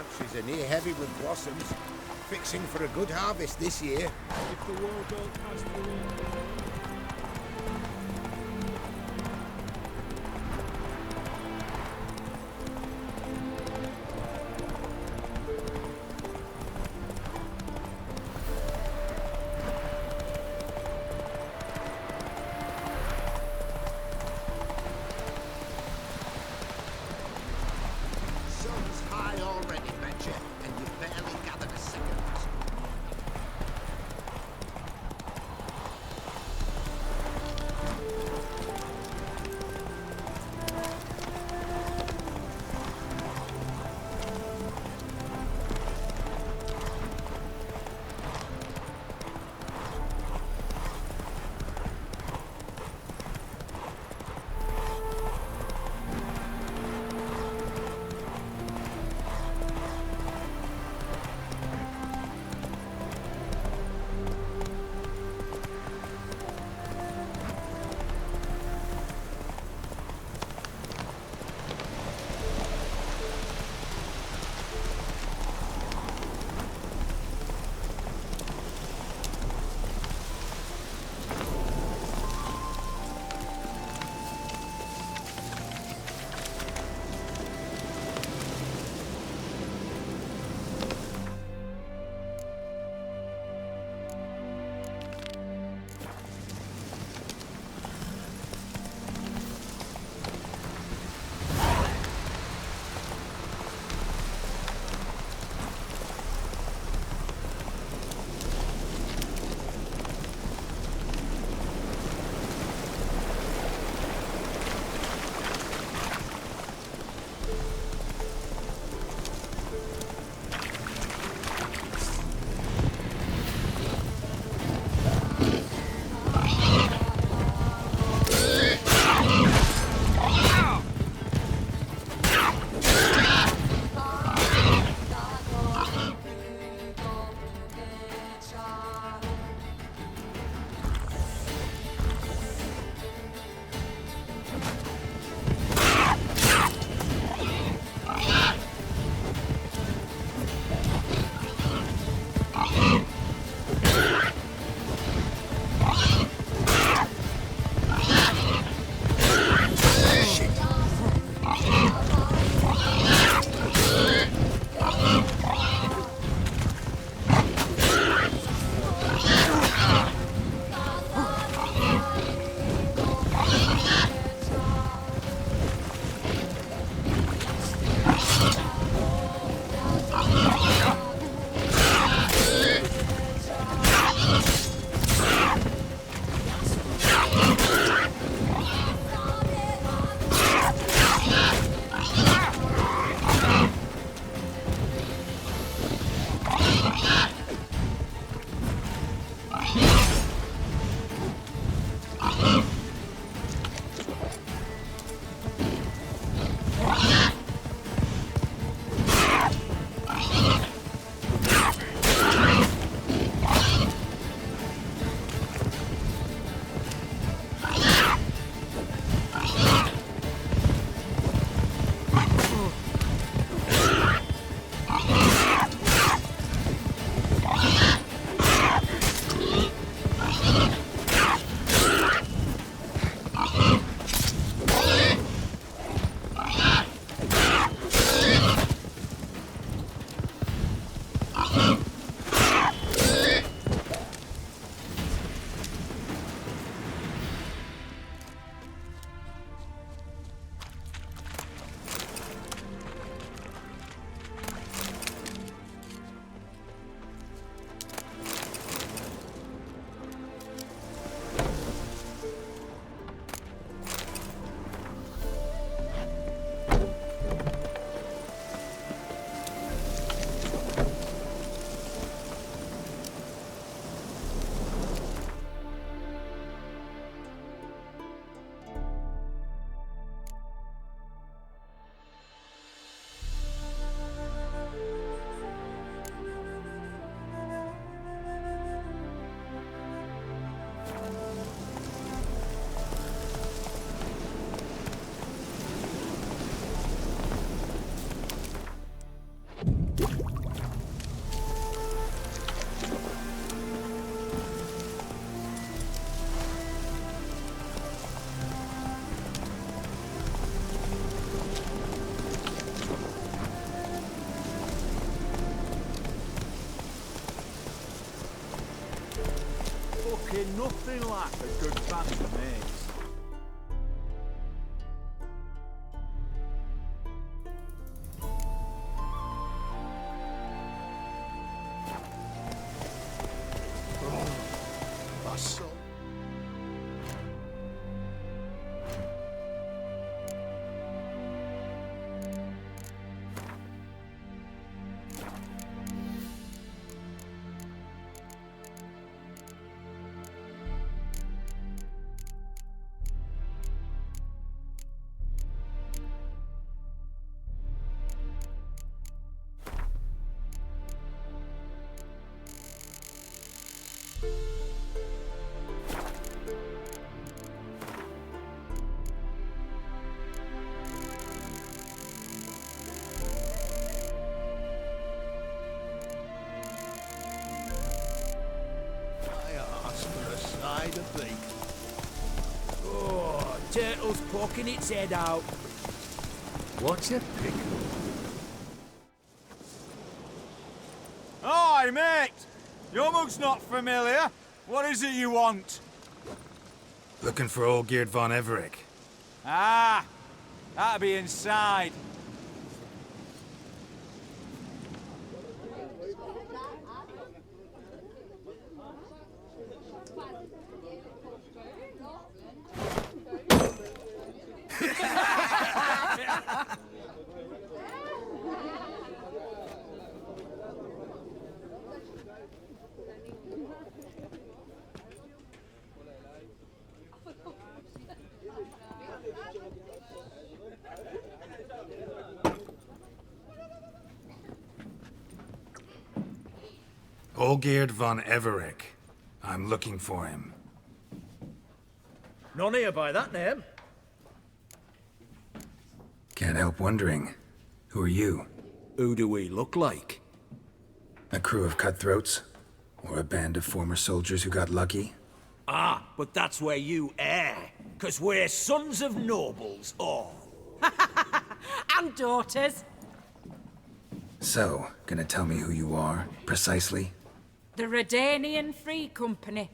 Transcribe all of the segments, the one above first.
branches are near heavy with blossoms. Fixing for a good harvest this year. If the world don't pass through it. Sun's high already, Betcha, and you've barely gathered a second. Ain't nothing like a good fancy maze. Muscle. To be. Oh, turtle's poking its head out. What's a pickle? Oi, mate! Your mug's not familiar. What is it you want? Looking for Olgierd von Everec. Ah! That'll be inside. Olgierd von Everec. I'm looking for him. None here by that name. Can't help wondering. Who are you? Who do we look like? A crew of cutthroats? Or a band of former soldiers who got lucky? Ah, but that's where you err. 'Cause we're sons of nobles, all. And daughters. So, gonna tell me who you are, precisely? The Redanian Free Company.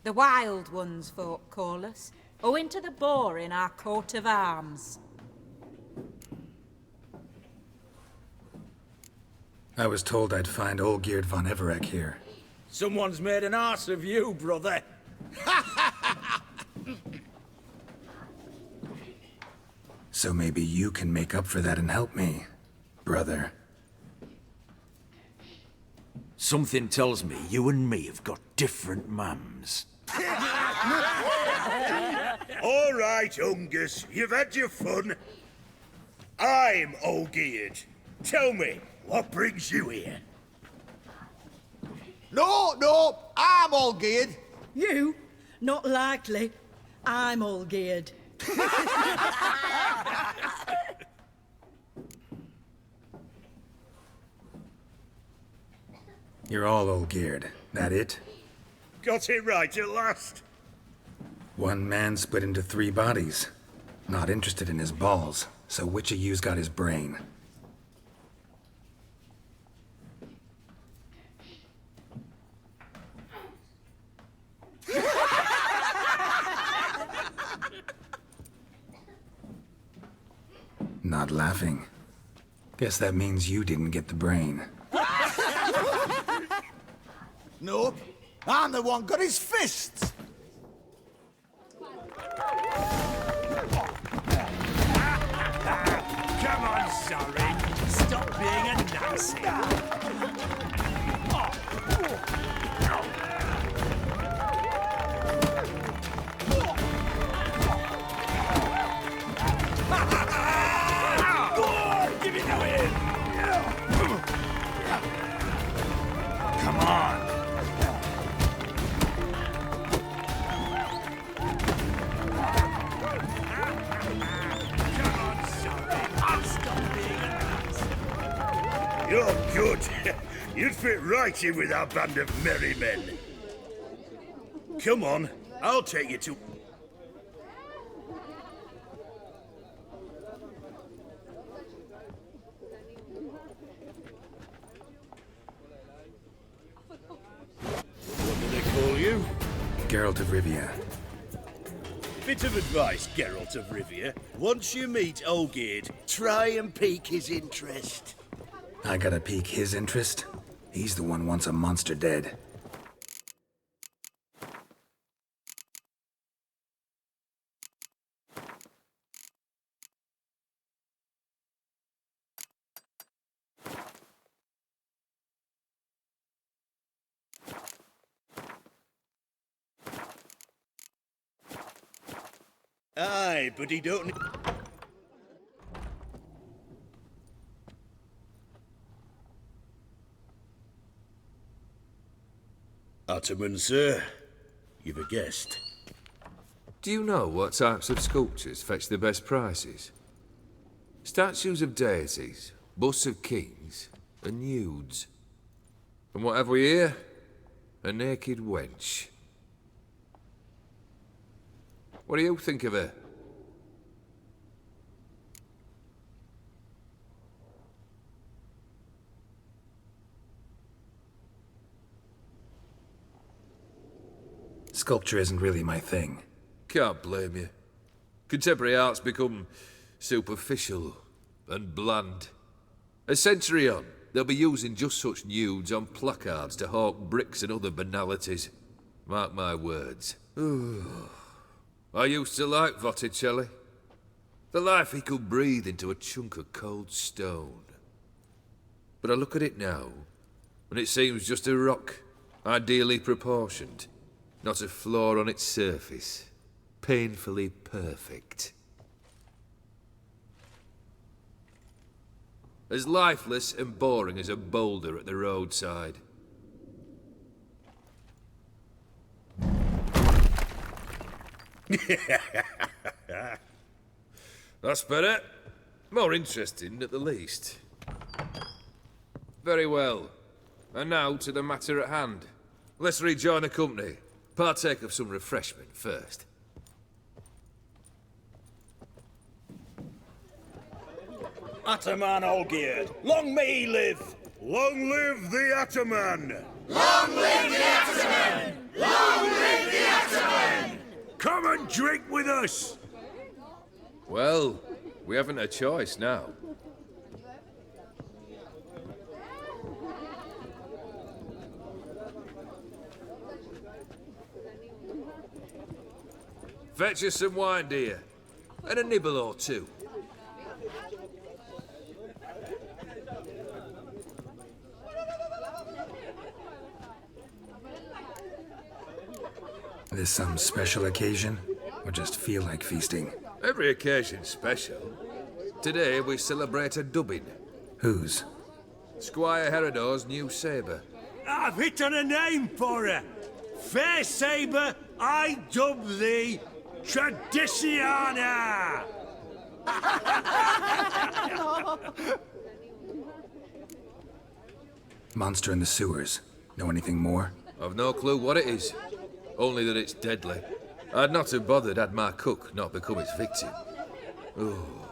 The Wild Ones, folk call us. Owing to the boar in our coat of arms. I was told I'd find Olgierd von Everec here. Someone's made an arse of you, brother. So maybe you can make up for that and help me, brother. Something tells me you and me have got different mums. All right, Ungus, you've had your fun. I'm Olgierd. Tell me, what brings you here? No, I'm Olgierd. You? Not likely. I'm all geared. You're all Olgierd, that it? Got it right at last. One man split into 3 bodies. Not interested in his balls, so which of you's got his brain? Not laughing. Guess that means you didn't get the brain. Nope. I'm the one got his fists. Come on, sorry. Stop being a Nazi. Give it to him. Come on. You're good. You'd fit right in with our band of merry men. Come on, I'll take you to... What do they call you? Geralt of Rivia. Bit of advice, Geralt of Rivia. Once you meet Olgierd, try and pique his interest. I gotta pique his interest? He's the one wants a monster dead. Aye, but he don't... Ottoman, sir. You've a guest. Do you know what types of sculptures fetch the best prices? Statues of deities, busts of kings, and nudes. And what have we here? A naked wench. What do you think of her? Sculpture isn't really my thing. Can't blame you. Contemporary art's become superficial and bland. A century on, they'll be using just such nudes on placards to hawk bricks and other banalities. Mark my words. I used to like Botticelli. The life he could breathe into a chunk of cold stone. But I look at it now, and it seems just a rock, ideally proportioned. Not a flaw on its surface. Painfully perfect. As lifeless and boring as a boulder at the roadside. That's better. More interesting, at the least. Very well. And now to the matter at hand. Let's rejoin the company. Partake of some refreshment first. Ataman Olgierd, long may he live! Long live the Ataman! Long live the Ataman! Long live the Ataman! Come and drink with us! Well, we haven't a choice now. Fetch us some wine, dear. And a nibble or two. This some special occasion? Or just feel like feasting? Every occasion's special. Today we celebrate a dubbing. Whose? Squire Herodor's new sabre. I've hit on a name for her! Fair sabre, I dub thee Traditiana! Monster in the sewers. Know anything more? I've no clue what it is. Only that it's deadly. I'd not have bothered had my cook not become its victim. Oh,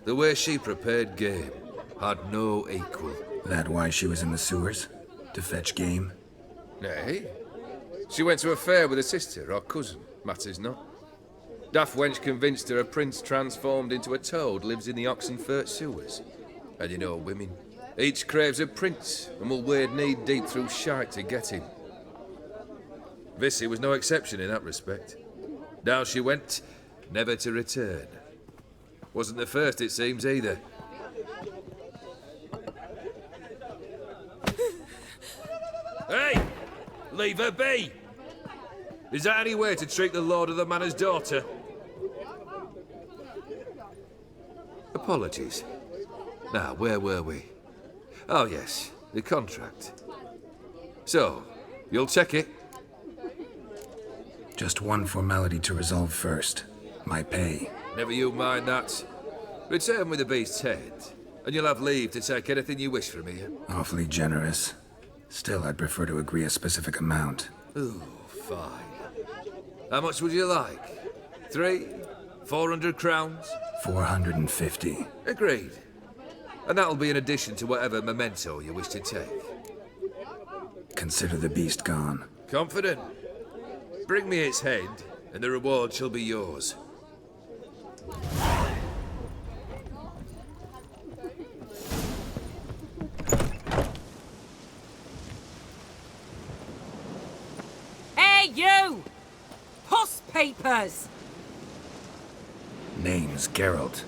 the way she prepared game had no equal. That why she was in the sewers? To fetch game? Nay. She went to a fair with a sister or cousin, matters not. Daft wench convinced her a prince transformed into a toad lives in the Oxenfurt sewers. And you know women. Each craves a prince and will wade knee-deep through shite to get him. Vissy was no exception in that respect. Down she went, never to return. Wasn't the first, it seems, either. Hey! Leave her be! Is that any way to treat the lord of the manor's daughter? Apologies. Now, where were we? Oh, yes, the contract. So, you'll check it? Just one formality to resolve first. My pay. Never you mind that. Return with the beast's head, and you'll have leave to take anything you wish from here. Awfully generous. Still, I'd prefer to agree a specific amount. Ooh, fine. How much would you like? 400 crowns? 450. Agreed. And that'll be in addition to whatever memento you wish to take. Consider the beast gone. Confident? Bring me its head, and the reward shall be yours. Hey, you! Puss papers! Name's Geralt.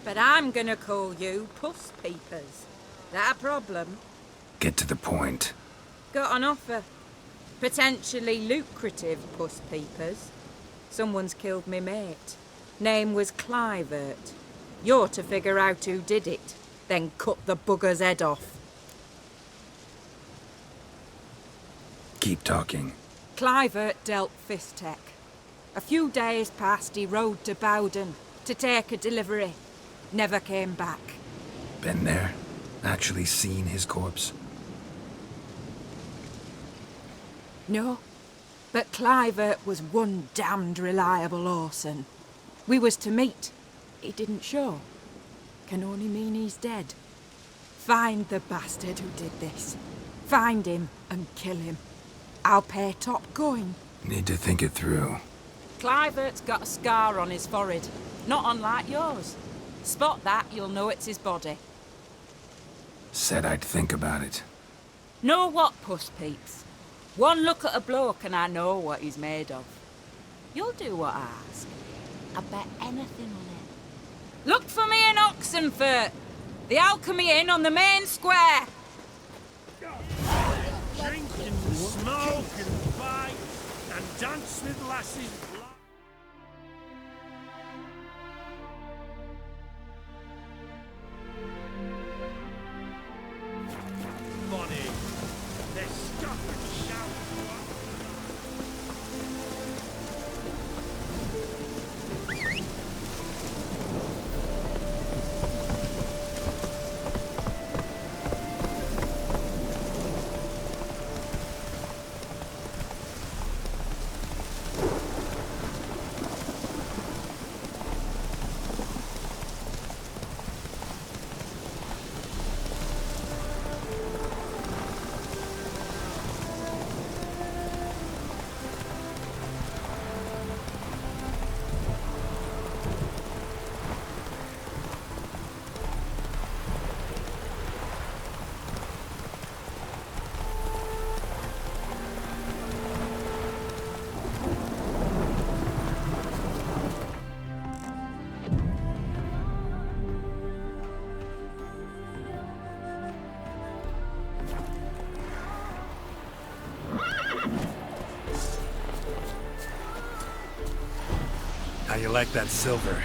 But I'm gonna call you Puss Peepers. That a problem? Get to the point. Got an offer. Potentially lucrative Puss Peepers. Someone's killed me mate. Name was Clivert. You're to figure out who did it, then cut the bugger's head off. Keep talking. Clivert dealt Fistech. A few days past, he rode to Bowden to take a delivery. Never came back. Been there? Actually seen his corpse? No, but Clivert was one damned reliable horseman. We was to meet. He didn't show. Can only mean he's dead. Find the bastard who did this. Find him and kill him. I'll pay top coin. Need to think it through. Clivert's got a scar on his forehead, not unlike yours. Spot that, you'll know it's his body. Said I'd think about it. Know what, Puss Peeps? One look at a bloke and I know what he's made of. You'll do what I ask. I bet anything on it. Look for me in Oxenfurt! The Alchemy Inn on the main square! Drink and smoke and fight and dance with lasses. Money. They stop and shout. How you like that silver?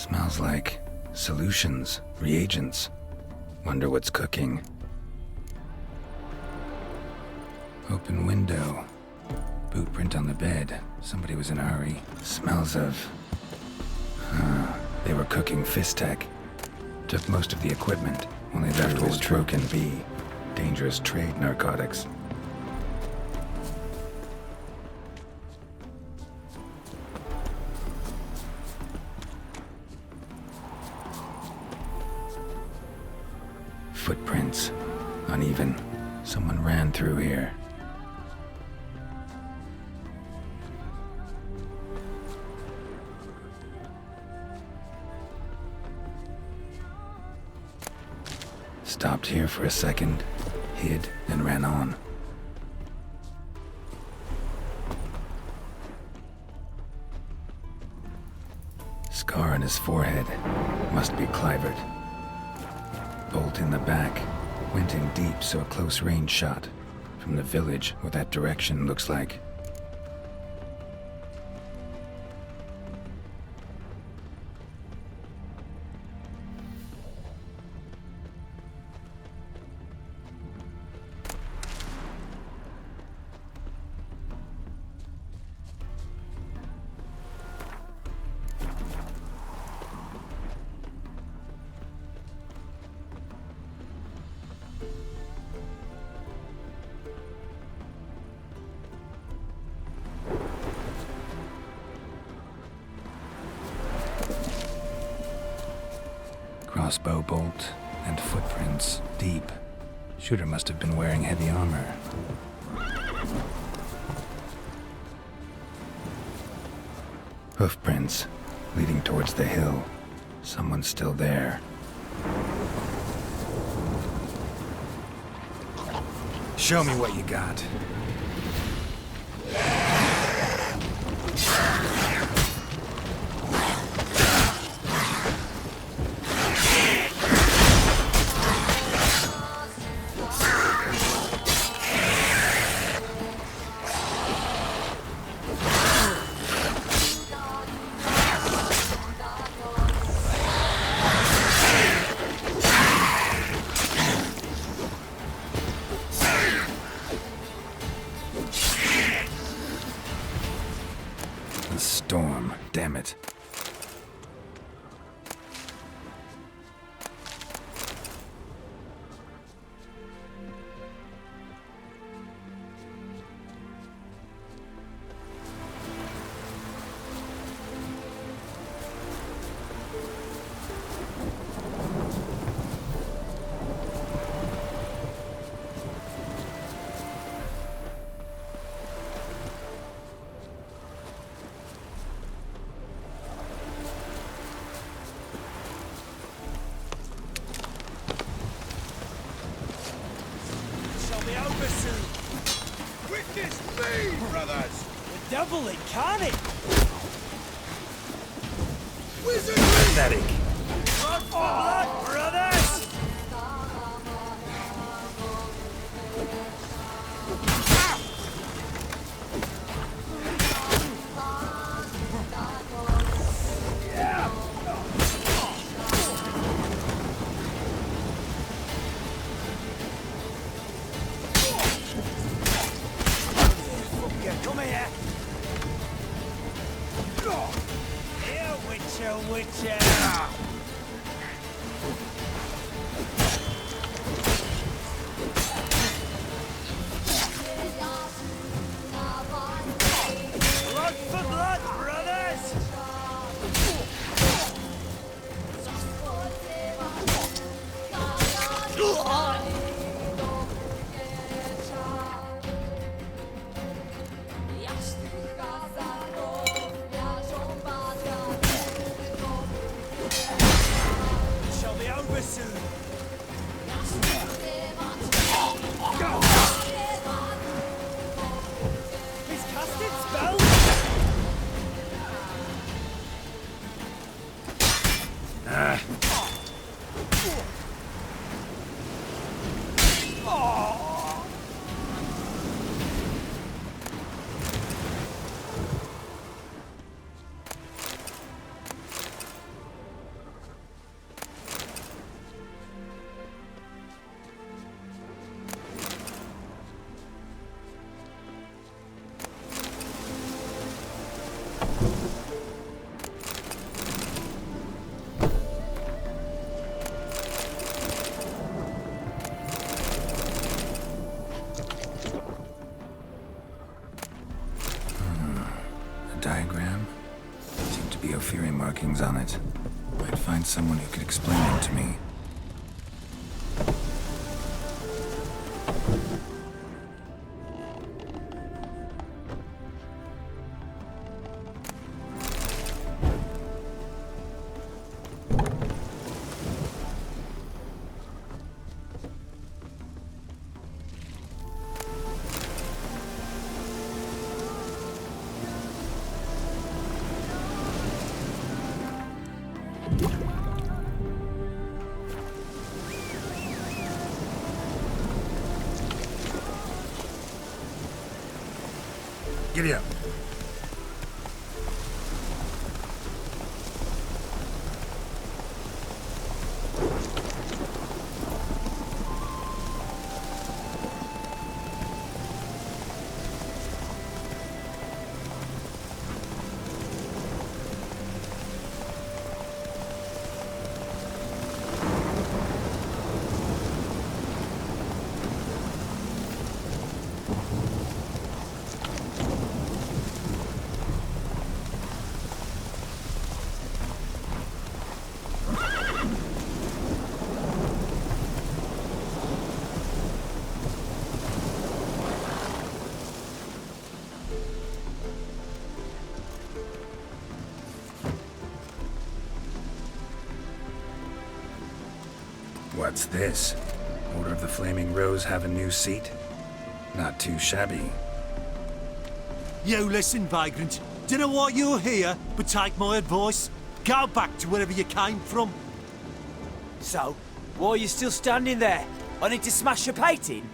Smells like solutions, reagents. Wonder what's cooking. Open window. Boot print on the bed. Somebody was in a hurry. Smells of... they were cooking Fistech. Took most of the equipment. Only left was broken B. Dangerous trade narcotics. Footprints. Uneven. Someone ran through here. Stopped here for a second, hid, and ran on. Scar on his forehead. Must be Clivert. Bolt in the back. Went in deep, so a close range shot. From the village, what that direction looks like. Crossbow bolt and footprints deep. Shooter must have been wearing heavy armor. Hoofprints leading towards the hill. Someone's still there. Show me what you got. Storm, damn it. Witness me, brothers! The devil incarnate! Wizard! Pathetic. Blood for blood, brothers! Come here! Here, Witcher, Witcher! Blood for blood, brothers! Diagram? Seem to be Ophiri markings on it. Might find someone who could explain them to me. Giddy up. What's this? Order of the Flaming Rose have a new seat? Not too shabby. You listen, vagrant. Dunno why you're here, but take my advice. Go back to wherever you came from. So, why are you still standing there? I need to smash your painting?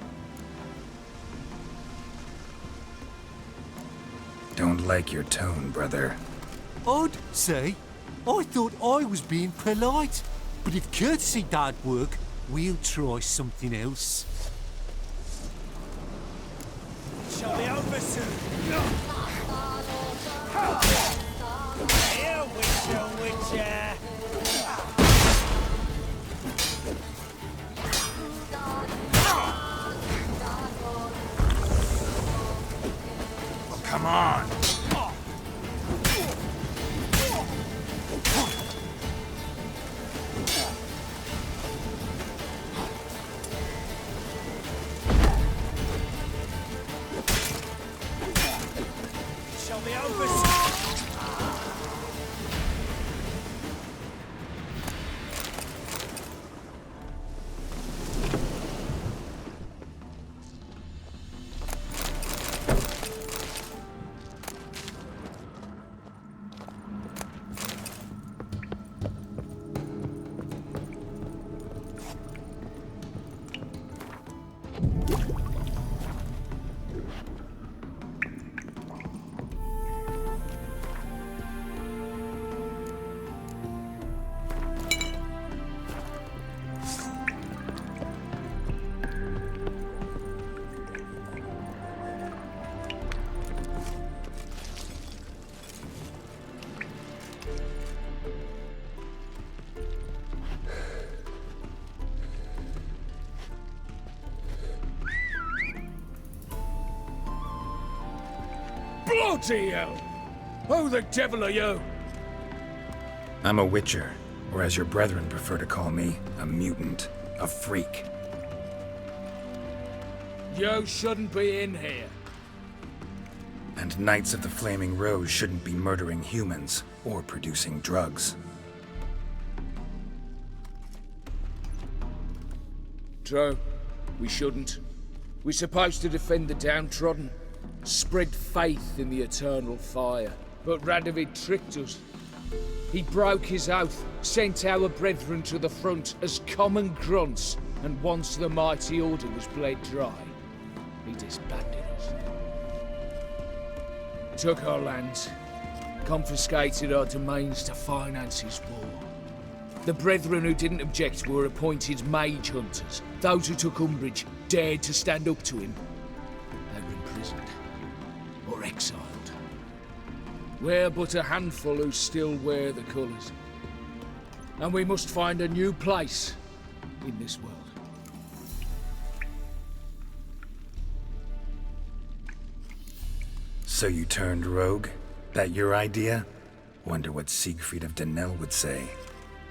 Don't like your tone, brother. I'd say. I thought I was being polite. But if courtesy don't work, we'll try something else. Shall be over soon. Here, Witcher. Oh, come on! Shall be over soon. Bloody hell! Who the devil are you? I'm a Witcher, or as your brethren prefer to call me, a mutant, a freak. You shouldn't be in here. And Knights of the Flaming Rose shouldn't be murdering humans or producing drugs. True. We shouldn't. We're supposed to defend the downtrodden, spread faith in the eternal fire. But Radovid tricked us. He broke his oath, sent our brethren to the front as common grunts, and once the mighty order was bled dry, he disbanded us. Took our lands, confiscated our domains to finance his war. The brethren who didn't object were appointed mage hunters. Those who took umbrage dared to stand up to him. They were imprisoned or exiled. We're but a handful who still wear the colours. And we must find a new place in this world. So you turned rogue? That your idea? Wonder what Siegfried of Denel would say.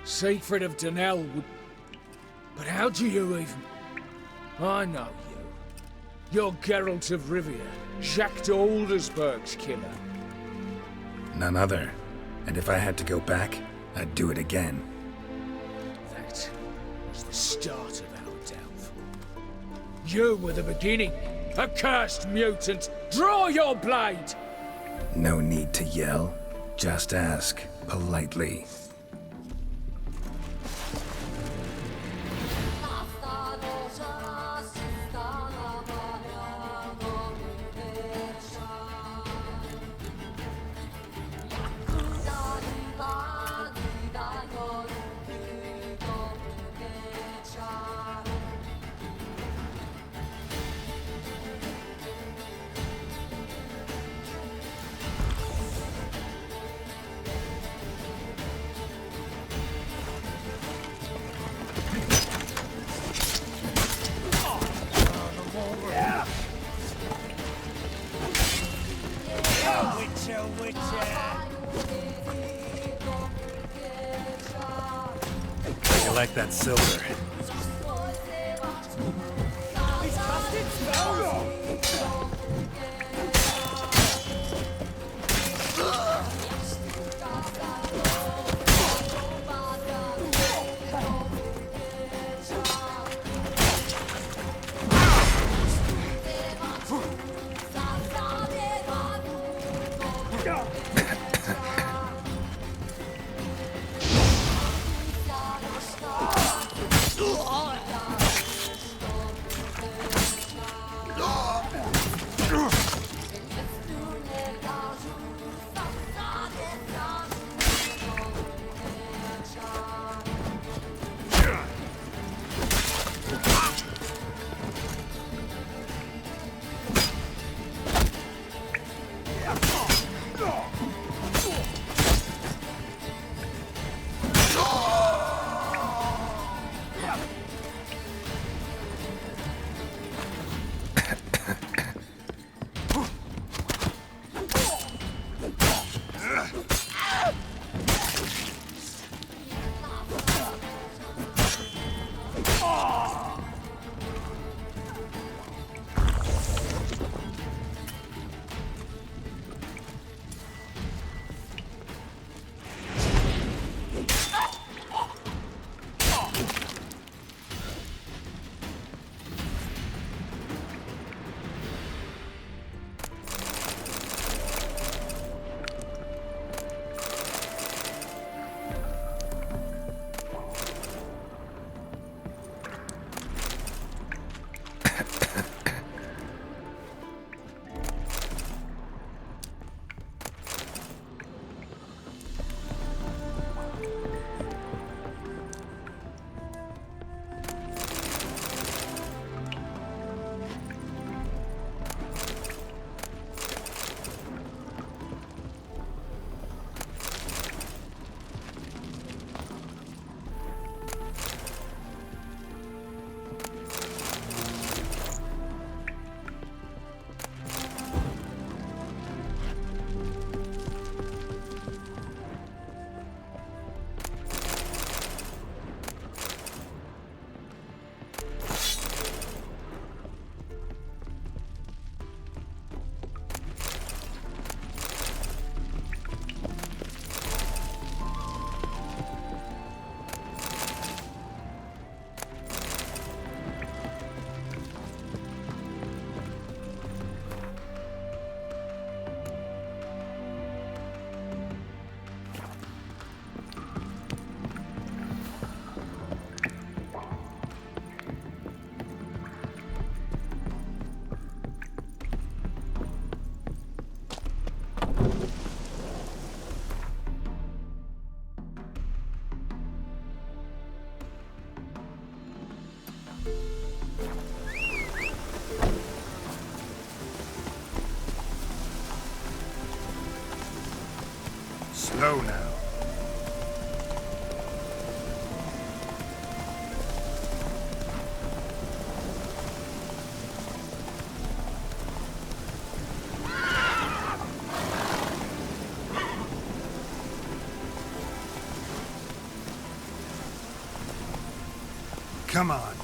Siegfried of Denel would... But how do you even... I know you. You're Geralt of Rivia, Jacques de Aldersberg's killer. None other. And if I had to go back, I'd do it again. That was the start of our downfall. You were the beginning. Accursed mutant! Draw your blade! No need to yell. Just ask, politely. I like that silver. Slow now. Come on.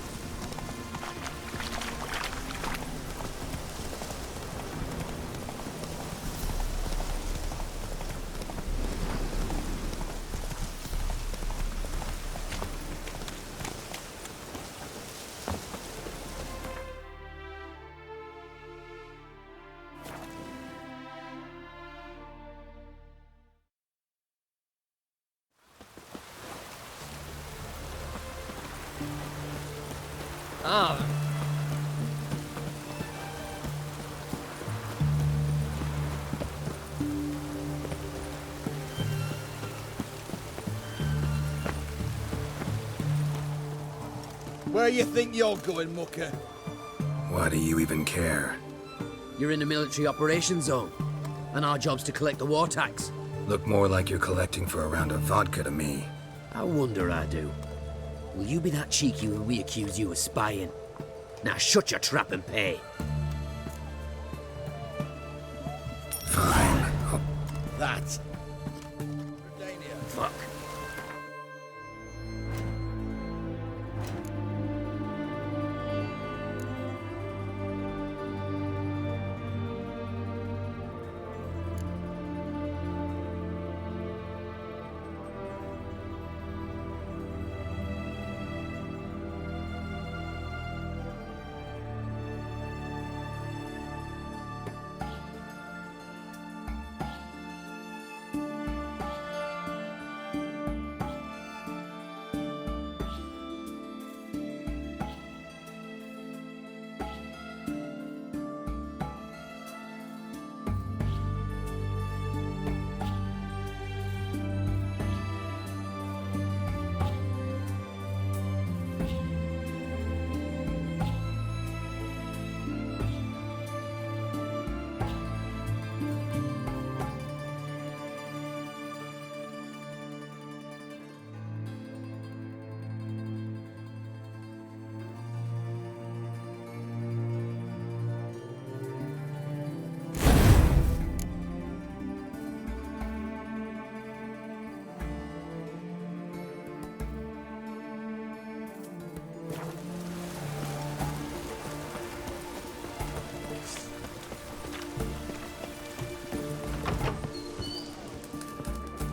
Ah. Where you think you're going, mucker? Why do you even care? You're in the military operations zone, and our job's to collect the war tax. Look more like you're collecting for a round of vodka to me. I wonder I do. Will you be that cheeky when we accuse you of spying? Now shut your trap and pay. Fine. That. Fuck.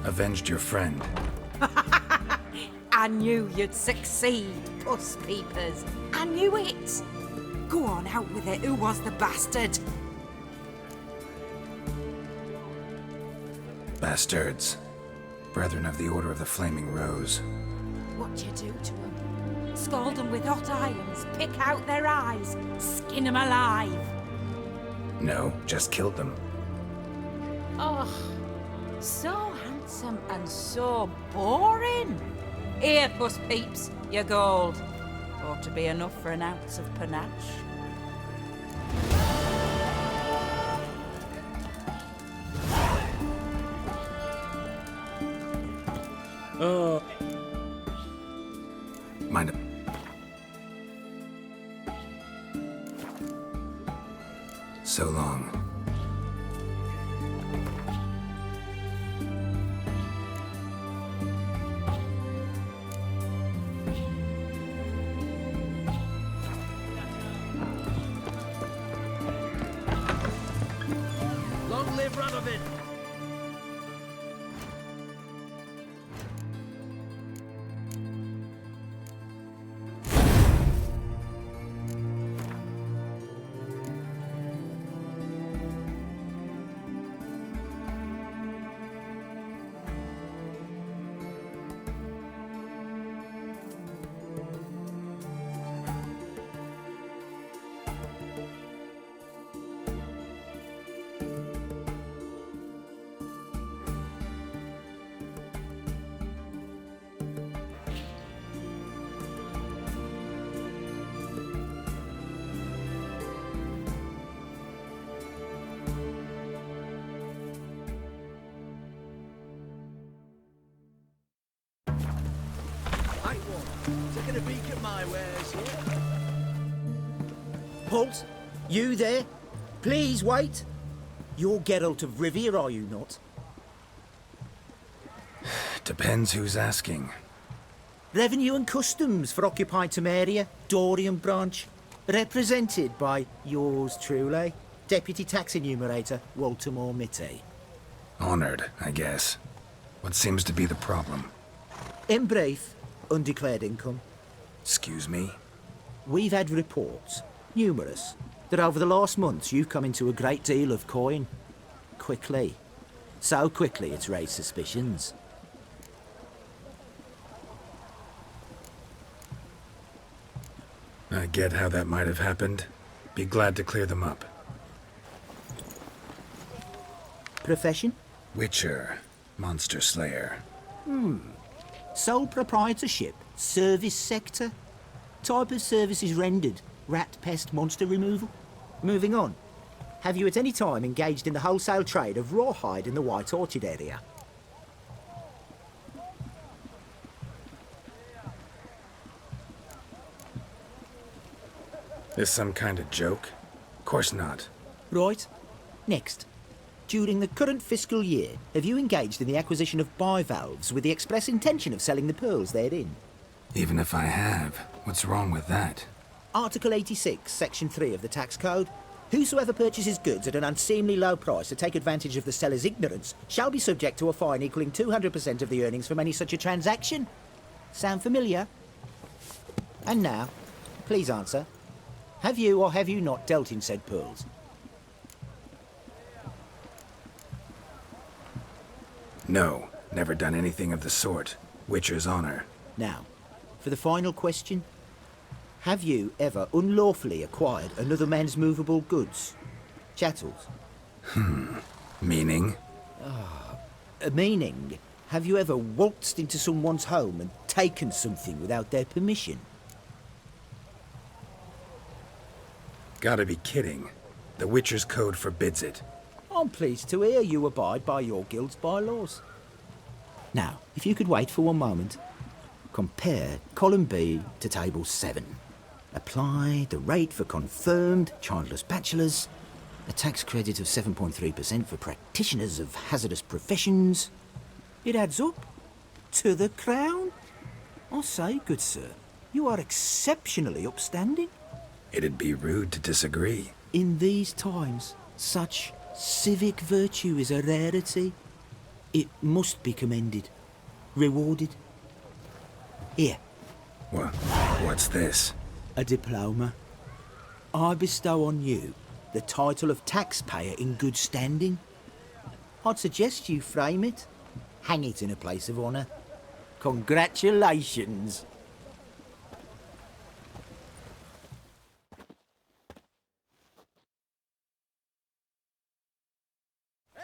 Avenged your friend. I knew you'd succeed, us peepers. I knew it. Go on, out with it. Who was the bastard? Bastards. Brethren of the Order of the Flaming Rose. What'd you do to them? Scald them with hot irons, pick out their eyes, skin them alive. No, just killed them. Oh, so handsome and so boring. Here, puss peeps, your gold. Ought to be enough for an ounce of panache. Oh. Mind it. So long. Long live Radovid! right one. Taking a peek at my wares here. Halt! You there? Please wait. You're Geralt of Rivia, are you not? Depends who's asking. Revenue and Customs for occupied Temeria, Dorian branch. Represented by yours truly, Deputy Tax Enumerator Walter Mitty. Honored, I guess. What seems to be the problem? In brief, undeclared income. Excuse me? We've had reports, numerous, that over the last months you've come into a great deal of coin. Quickly. So quickly it's raised suspicions. I get how that might have happened. Be glad to clear them up. Profession? Witcher. Monster Slayer. Sole proprietorship? Service sector? Type of services rendered? Rat, pest, monster removal? Moving on. Have you at any time engaged in the wholesale trade of rawhide in the White Orchard area? This some kind of joke? Of course not. Right. Next. During the current fiscal year, have you engaged in the acquisition of bivalves with the express intention of selling the pearls therein? Even if I have, what's wrong with that? Article 86, Section 3 of the Tax Code. Whosoever purchases goods at an unseemly low price to take advantage of the seller's ignorance shall be subject to a fine equaling 200% of the earnings from any such a transaction. Sound familiar? And now, please answer. Have you or have you not dealt in said pearls? No, never done anything of the sort. Witcher's honor. Now, for the final question. Have you ever unlawfully acquired another man's movable goods? Chattels? Meaning? Meaning, have you ever waltzed into someone's home and taken something without their permission? Gotta be kidding. The Witcher's Code forbids it. I'm pleased to hear you abide by your guild's bylaws. Now, if you could wait for one moment, compare column B to table 7. Apply the rate for confirmed childless bachelors, a tax credit of 7.3% for practitioners of hazardous professions. It adds up to the crown. I say, good sir, you are exceptionally upstanding. It'd be rude to disagree. In these times, such civic virtue is a rarity. It must be commended, rewarded. Here. What's this? A diploma. I bestow on you the title of taxpayer in good standing. I'd suggest you frame it, hang it in a place of honour. Congratulations.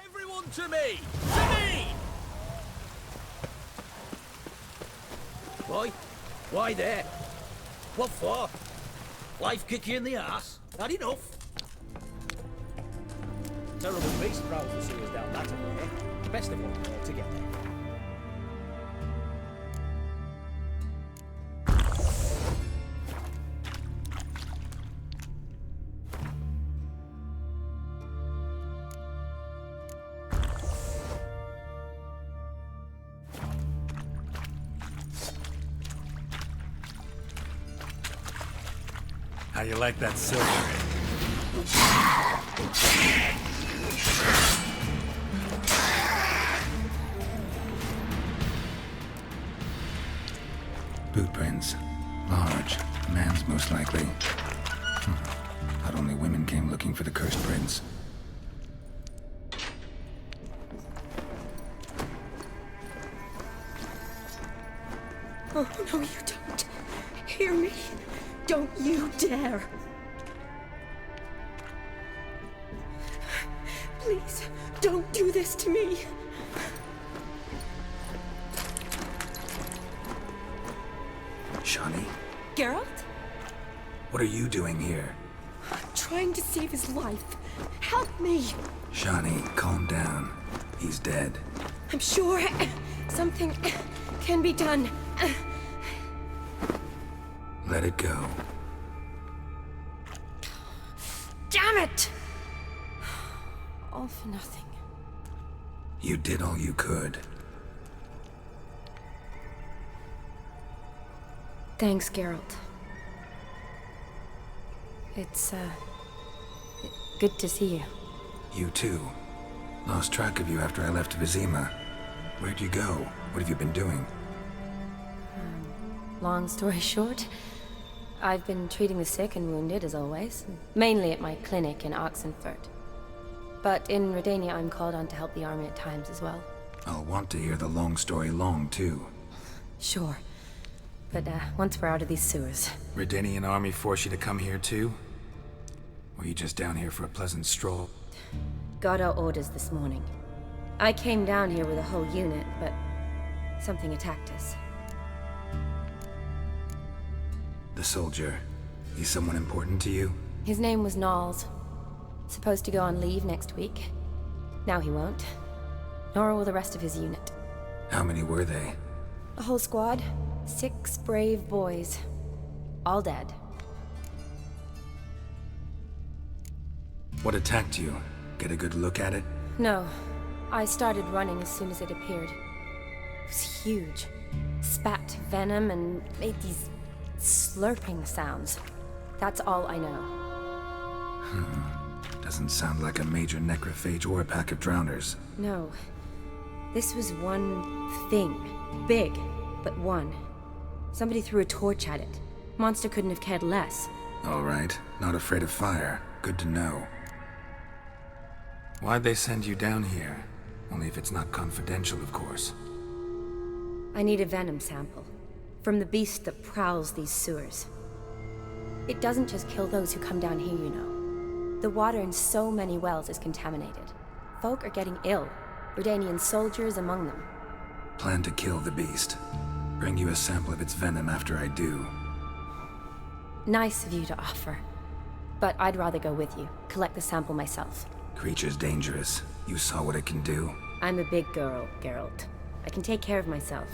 Everyone to me! To me! Why there? What for? Life kick you in the arse? Not enough? Terrible beast prowls will see us down that way. Best of all, to get there. How you like that silver? Boot prints. Large. Man's most likely. Not only women came looking for the cursed prince. Oh, no, you don't. Hear me. Don't you dare. Please, don't do this to me. Shani? Geralt? What are you doing here? Trying to save his life. Help me. Shani, calm down. He's dead. I'm sure something can be done. Let it go. Damn it! All for nothing. You did all you could. Thanks, Geralt. It's, good to see you. You too. Lost track of you after I left Vizima. Where'd you go? What have you been doing? Long story short, I've been treating the sick and wounded, as always. Mainly at my clinic in Oxenfurt. But in Redania, I'm called on to help the army at times as well. I'll want to hear the long story long, too. Sure. But, once we're out of these sewers. Redanian army force you to come here, too? Or you just down here for a pleasant stroll? Got our orders this morning. I came down here with a whole unit, but something attacked us. The soldier. He's someone important to you? His name was Knowles. Supposed to go on leave next week. Now he won't. Nor will the rest of his unit. How many were they? A whole squad. 6 brave boys. All dead. What attacked you? Get a good look at it? No. I started running as soon as it appeared. It was huge. Spat venom and made these slurping sounds. That's all I know. Doesn't sound like a major necrophage or a pack of drowners. No. This was one thing. Big, but one. Somebody threw a torch at it. Monster couldn't have cared less. All right. Not afraid of fire. Good to know. Why'd they send you down here? Only if it's not confidential, of course. I need a venom sample. From the beast that prowls these sewers. It doesn't just kill those who come down here, you know. The water in so many wells is contaminated. Folk are getting ill. Redanian soldiers among them. Plan to kill the beast. Bring you a sample of its venom after I do. Nice of you to offer. But I'd rather go with you. Collect the sample myself. Creature's dangerous. You saw what it can do. I'm a big girl, Geralt. I can take care of myself.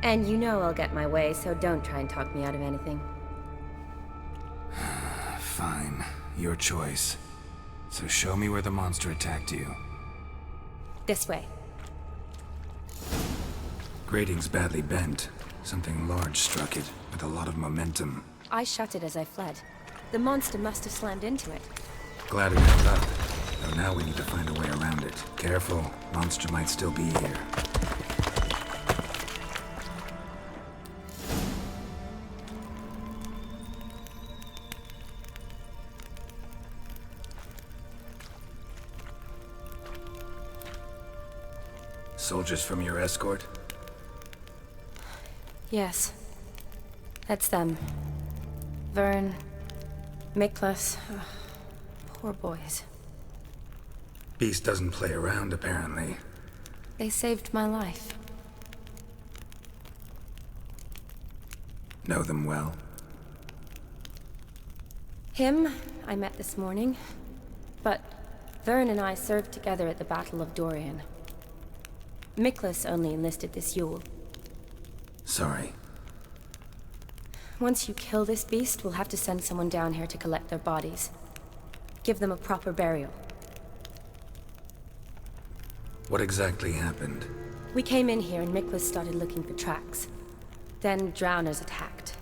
And you know I'll get my way, so don't try and talk me out of anything. Fine. Your choice. So show me where the monster attacked you. This way. Grating's badly bent. Something large struck it, with a lot of momentum. I shut it as I fled. The monster must have slammed into it. Glad it held up. Though now we need to find a way around it. Careful, monster might still be here. Soldiers from your escort? Yes. That's them. Vern, Miklas. Poor boys. Beast doesn't play around, apparently. They saved my life. Know them well? Him, I met this morning. But Vern and I served together at the Battle of Dorian. Miklas only enlisted this Yule. Sorry. Once you kill this beast, we'll have to send someone down here to collect their bodies. Give them a proper burial. What exactly happened? We came in here and Miklas started looking for tracks. Then drowners attacked.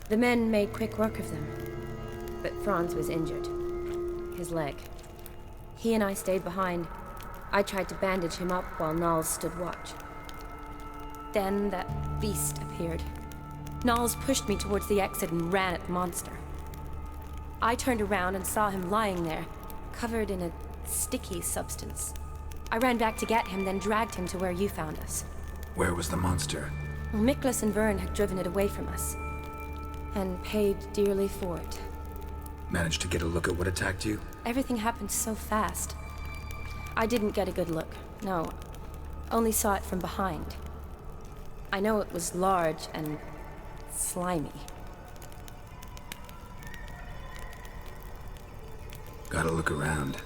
The men made quick work of them. But Franz was injured. His leg. He and I stayed behind. I tried to bandage him up while Knowles stood watch. Then that beast appeared. Knowles pushed me towards the exit and ran at the monster. I turned around and saw him lying there, covered in a sticky substance. I ran back to get him, then dragged him to where you found us. Where was the monster? Well, Miklas and Vern had driven it away from us. And paid dearly for it. Managed to get a look at what attacked you? Everything happened so fast. I didn't get a good look, no. Only saw it from behind. I know it was large and slimy. Gotta look around.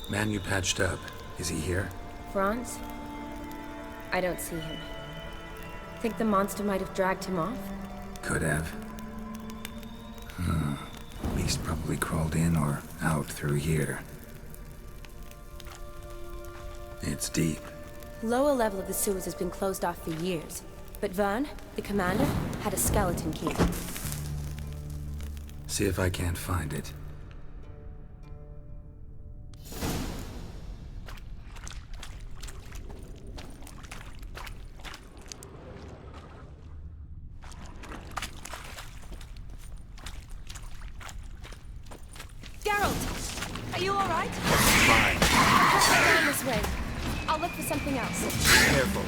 Man you patched up, is he here? Franz? I don't see him. Think the monster might have dragged him off? Could have. Beast probably crawled in or out through here. It's deep. Lower level of the sewers has been closed off for years. But Vern, the commander, had a skeleton key. See if I can't find it. Geralt! Are you alright? Fine. I'll go this way. I'll look for something else. Careful.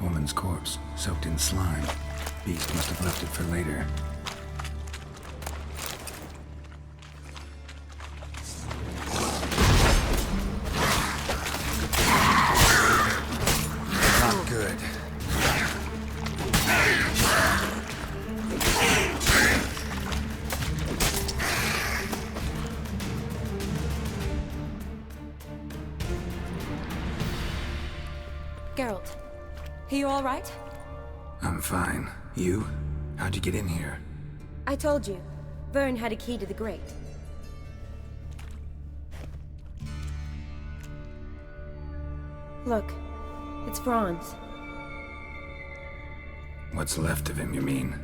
Woman's corpse, soaked in slime. Beast must have left it for later. Not good. Geralt, are you alright? I'm fine. You? How'd you get in here? I told you. Vern had a key to the grate. Look, it's Franz. What's left of him, you mean?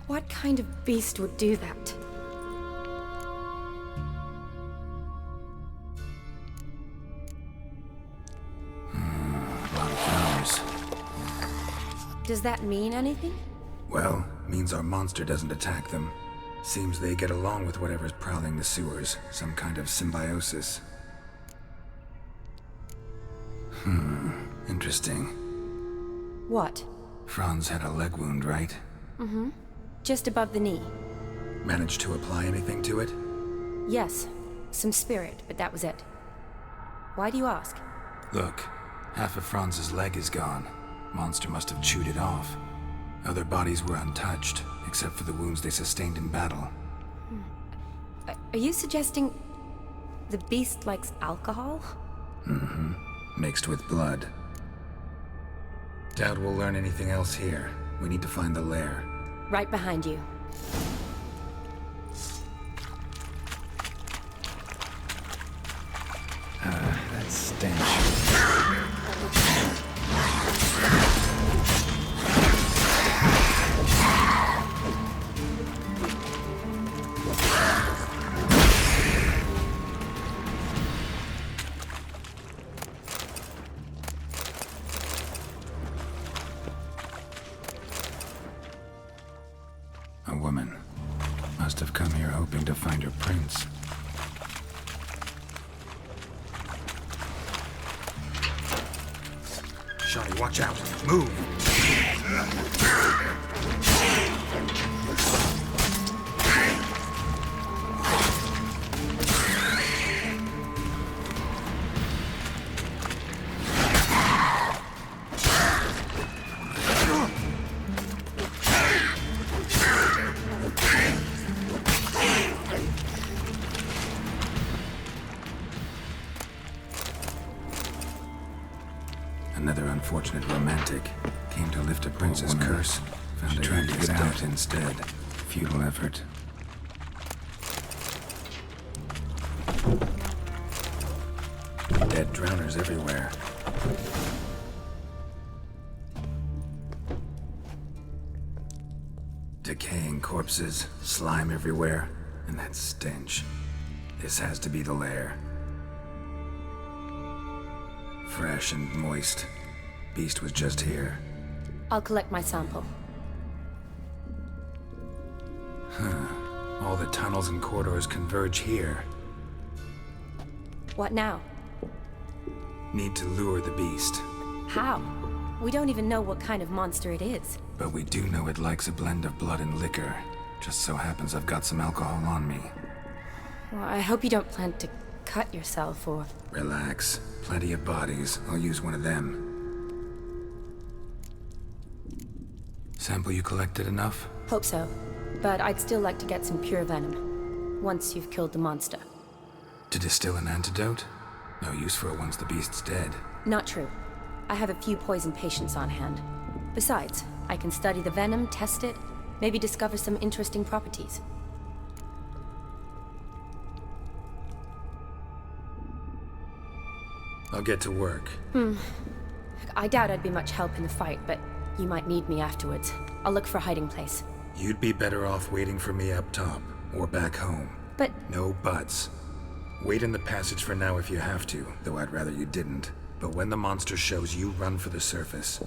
What kind of beast would do that? Does that mean anything? Well, means our monster doesn't attack them. Seems they get along with whatever's prowling the sewers. Some kind of symbiosis. Interesting. What? Franz had a leg wound, right? Mm-hmm. Just above the knee. Managed to apply anything to it? Yes. Some spirit, but that was it. Why do you ask? Look, half of Franz's leg is gone. Monster must have chewed it off. Other bodies were untouched, except for the wounds they sustained in battle. Are you suggesting the beast likes alcohol? Mm-hmm. Mixed with blood. Doubt we'll learn anything else here. We need to find the lair. Right behind you. That stench. A woman. Must have come here hoping to find her prince. Shani, watch out! Move! Another unfortunate romantic came to lift a prince's curse. Found a tried to get out instead. Futile effort. Dead drowners everywhere. corpses, slime everywhere, and that stench. This has to be the lair. Fresh and moist. Beast was just here. I'll collect my sample. All the tunnels and corridors converge here. What now? Need to lure the beast. How? We don't even know what kind of monster it is. But we do know it likes a blend of blood and liquor. Just so happens I've got some alcohol on me. Well, I hope you don't plan to cut yourself or... Relax. Plenty of bodies. I'll use one of them. Sample you collected enough? Hope so. But I'd still like to get some pure venom. Once you've killed the monster. To distill an antidote? No use for it once the beast's dead. Not true. I have a few poison patients on hand. Besides, I can study the venom, test it, maybe discover some interesting properties. I'll get to work. I doubt I'd be much help in the fight, but you might need me afterwards. I'll look for a hiding place. You'd be better off waiting for me up top, or back home. But... No buts. Wait in the passage for now if you have to, though I'd rather you didn't. But when the monster shows, you run for the surface.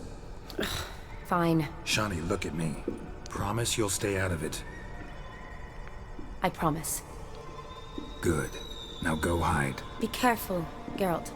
Fine. Shani, look at me. Promise you'll stay out of it. I promise. Good. Now go hide. Be careful, Geralt.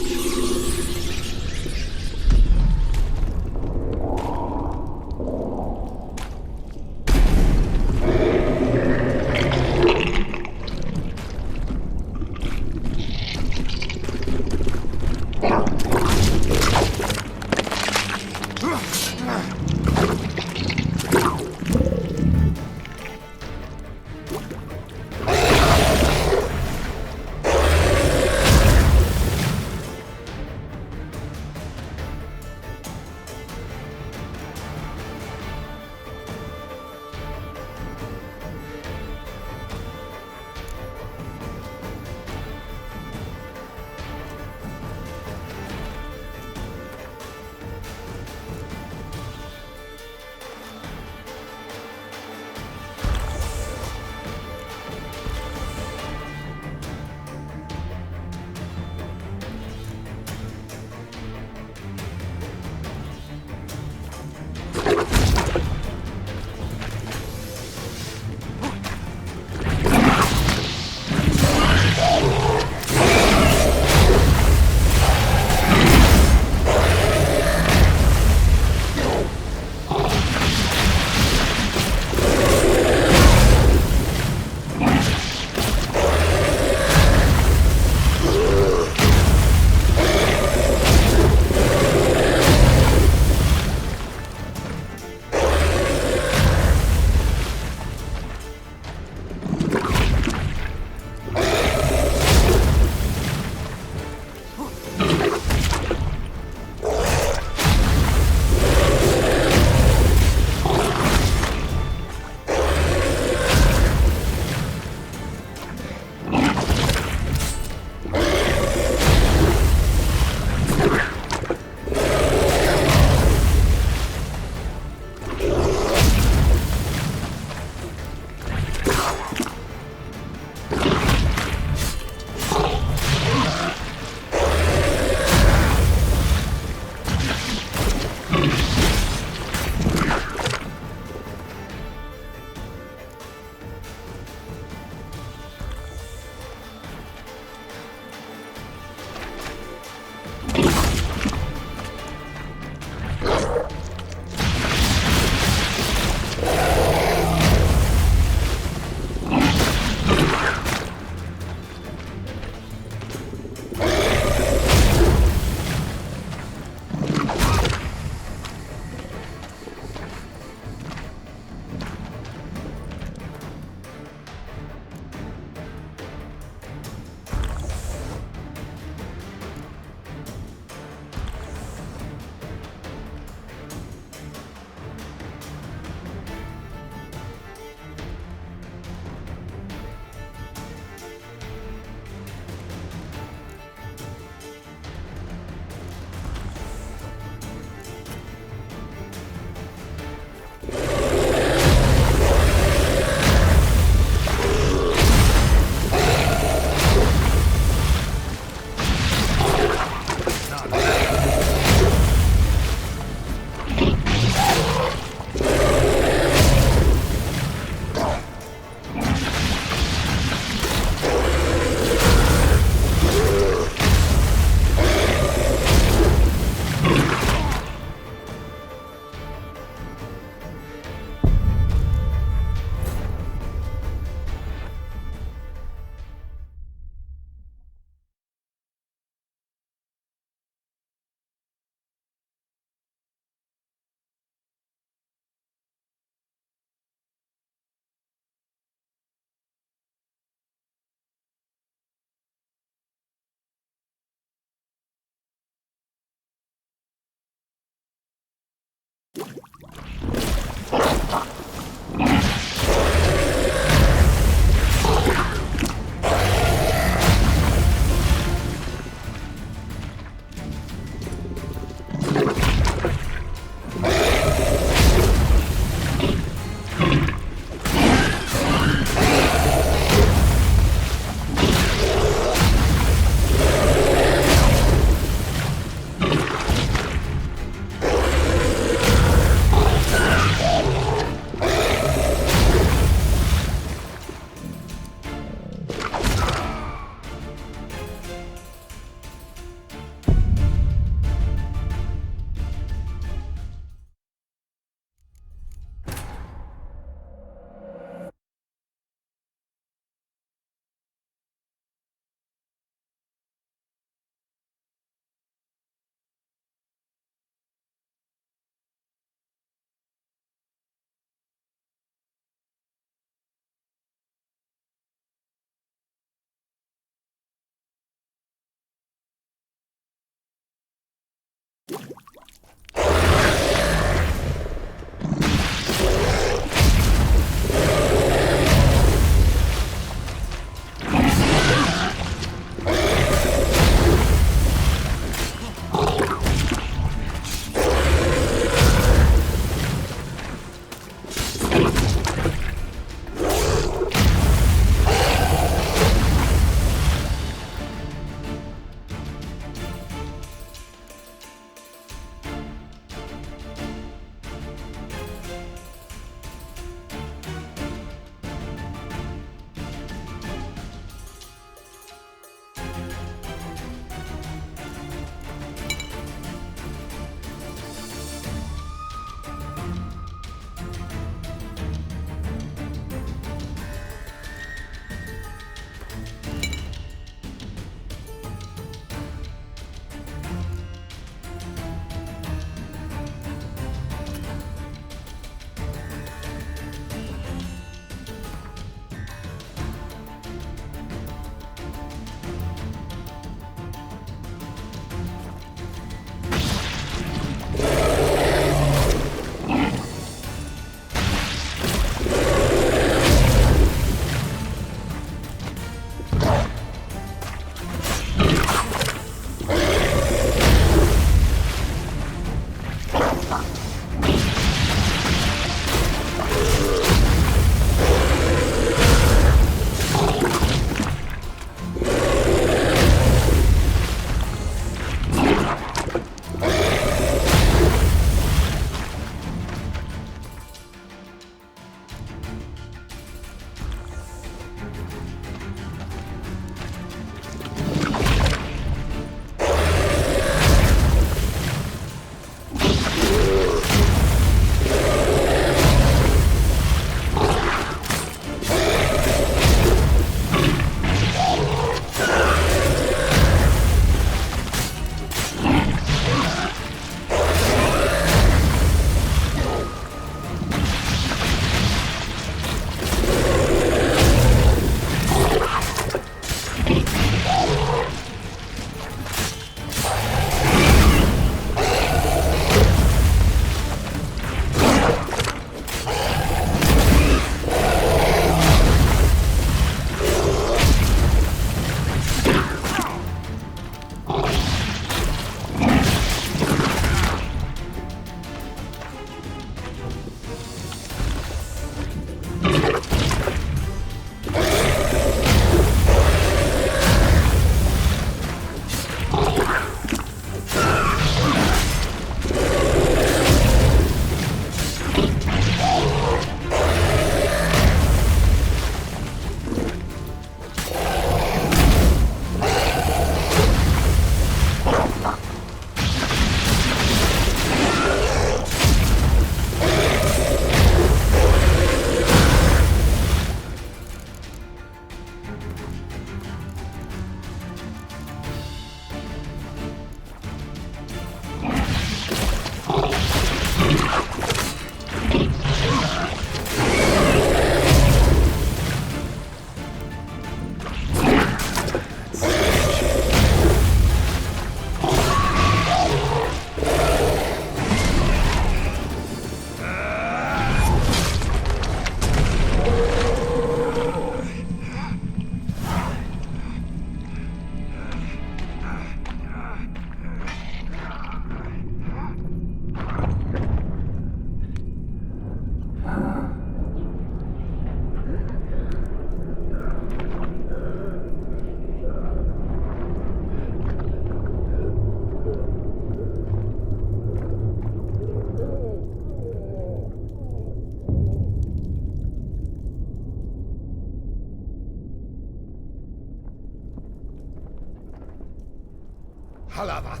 Halavath,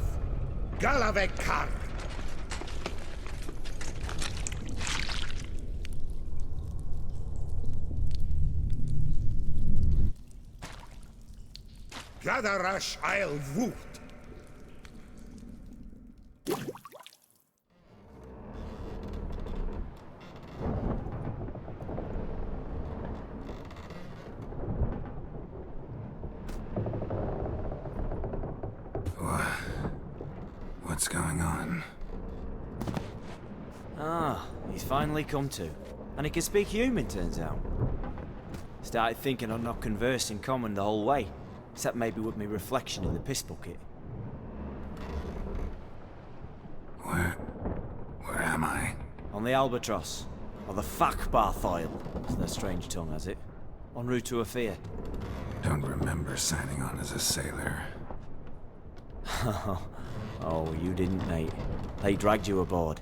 Galavek Kar. Gadarash Isle Woot. What's going on? Ah, he's finally come to. And he can speak human, turns out. Started thinking I'd not conversed in common the whole way, except maybe with me reflection in the piss bucket. Where am I? On the Albatross, or the Fakbarth Isle, as their strange tongue has it. En route to Afir. Don't remember signing on as a sailor. Oh, you didn't, mate. They dragged you aboard.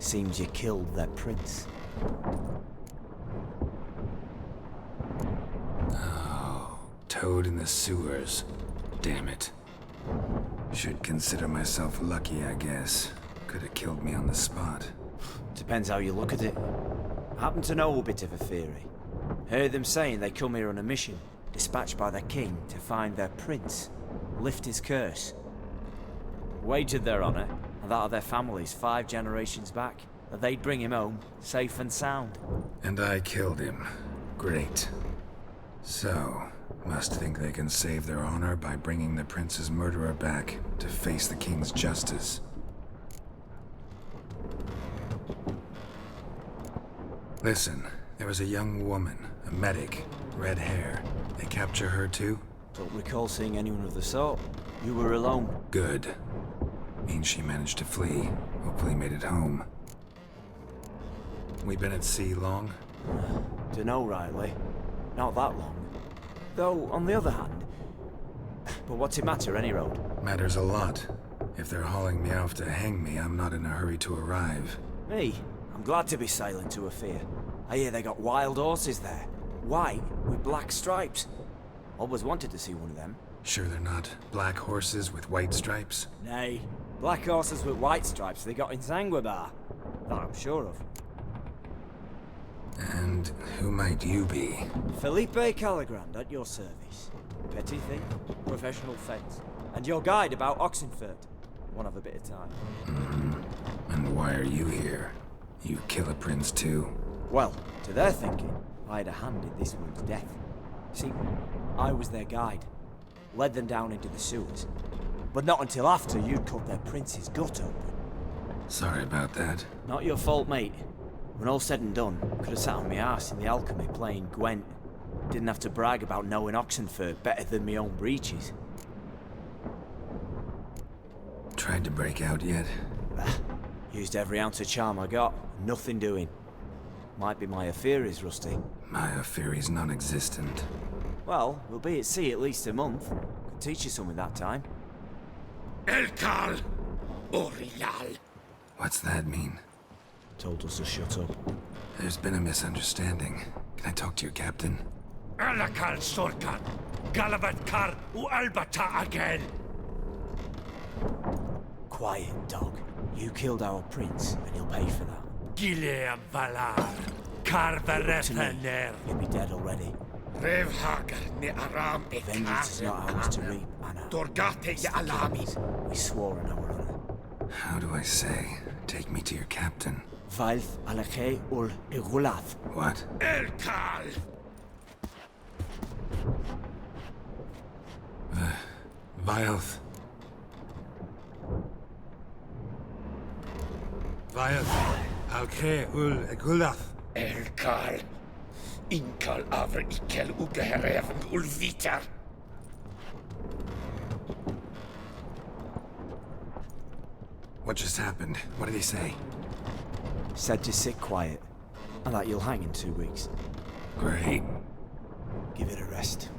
Seems you killed their prince. Oh, toad in the sewers. Damn it. Should consider myself lucky, I guess. Could have killed me on the spot. Depends how you look at it. I happen to know a bit of a theory. Heard them saying they come here on a mission, dispatched by their king to find their prince, lift his curse. Wagered their honour, and that of their families 5 generations back, that they'd bring him home, safe and sound. And I killed him. Great. So, must think they can save their honor by bringing the prince's murderer back to face the king's justice. Listen, there was a young woman, a medic, red hair. They capture her too? Don't recall seeing anyone of the sort. You were alone. Good. Means she managed to flee. Hopefully made it home. We been at sea long? Dunno rightly. Not that long. Though, on the other hand... But what's it matter, any road? Matters a lot. If they're hauling me off to hang me, I'm not in a hurry to arrive. Me? I'm glad to be sailing to Afir. I hear they got wild horses there. White, with black stripes. Always wanted to see one of them. Sure they're not black horses with white stripes? Nay. Black horses with white stripes they got in Zanguibar. That I'm sure of. And who might you be? Felipe Caligrand at your service. Petty thief, professional fence. And your guide about Oxenfurt. Won't have a bit of time. And why are you here? You kill a prince too? Well, to their thinking, I had a hand in this one's death. See, I was their guide. Led them down into the sewers. But not until after you'd cut their prince's gut open. Sorry about that. Not your fault, mate. When all said and done, could have sat on my arse in the alchemy playing Gwent. Didn't have to brag about knowing Oxenfurt better than my own breeches. Tried to break out yet? Used every ounce of charm I got. Nothing doing. Might be my Afiri's rusty. My Afiri's non-existent. Well, we'll be at sea at least a month. Could teach you something that time. Elkal Orilal. What's that mean? Told us to shut up. There's been a misunderstanding. Can I talk to your captain? Alakal Sorkan. Galavat Kar U Albata again. Quiet, dog. You killed our prince, and you'll pay for that. Gileam Valar. Karvarefaner. You'll be dead already. Revhagar ne Aram e Vengeance is not ours to reap, Anna. Dorgate ya Alami. We swore on our honor. How do I say? Take me to your captain. Valth Alakhe ul Igulath. What? Elkal! Vilth. Vilth. Alkhe ul Igulath. Elkal. Inkal avre ikel ugehereven ulvitar. What just happened? What did he say? Said to sit quiet, and that you'll hang in 2 weeks. Great. Give it a rest.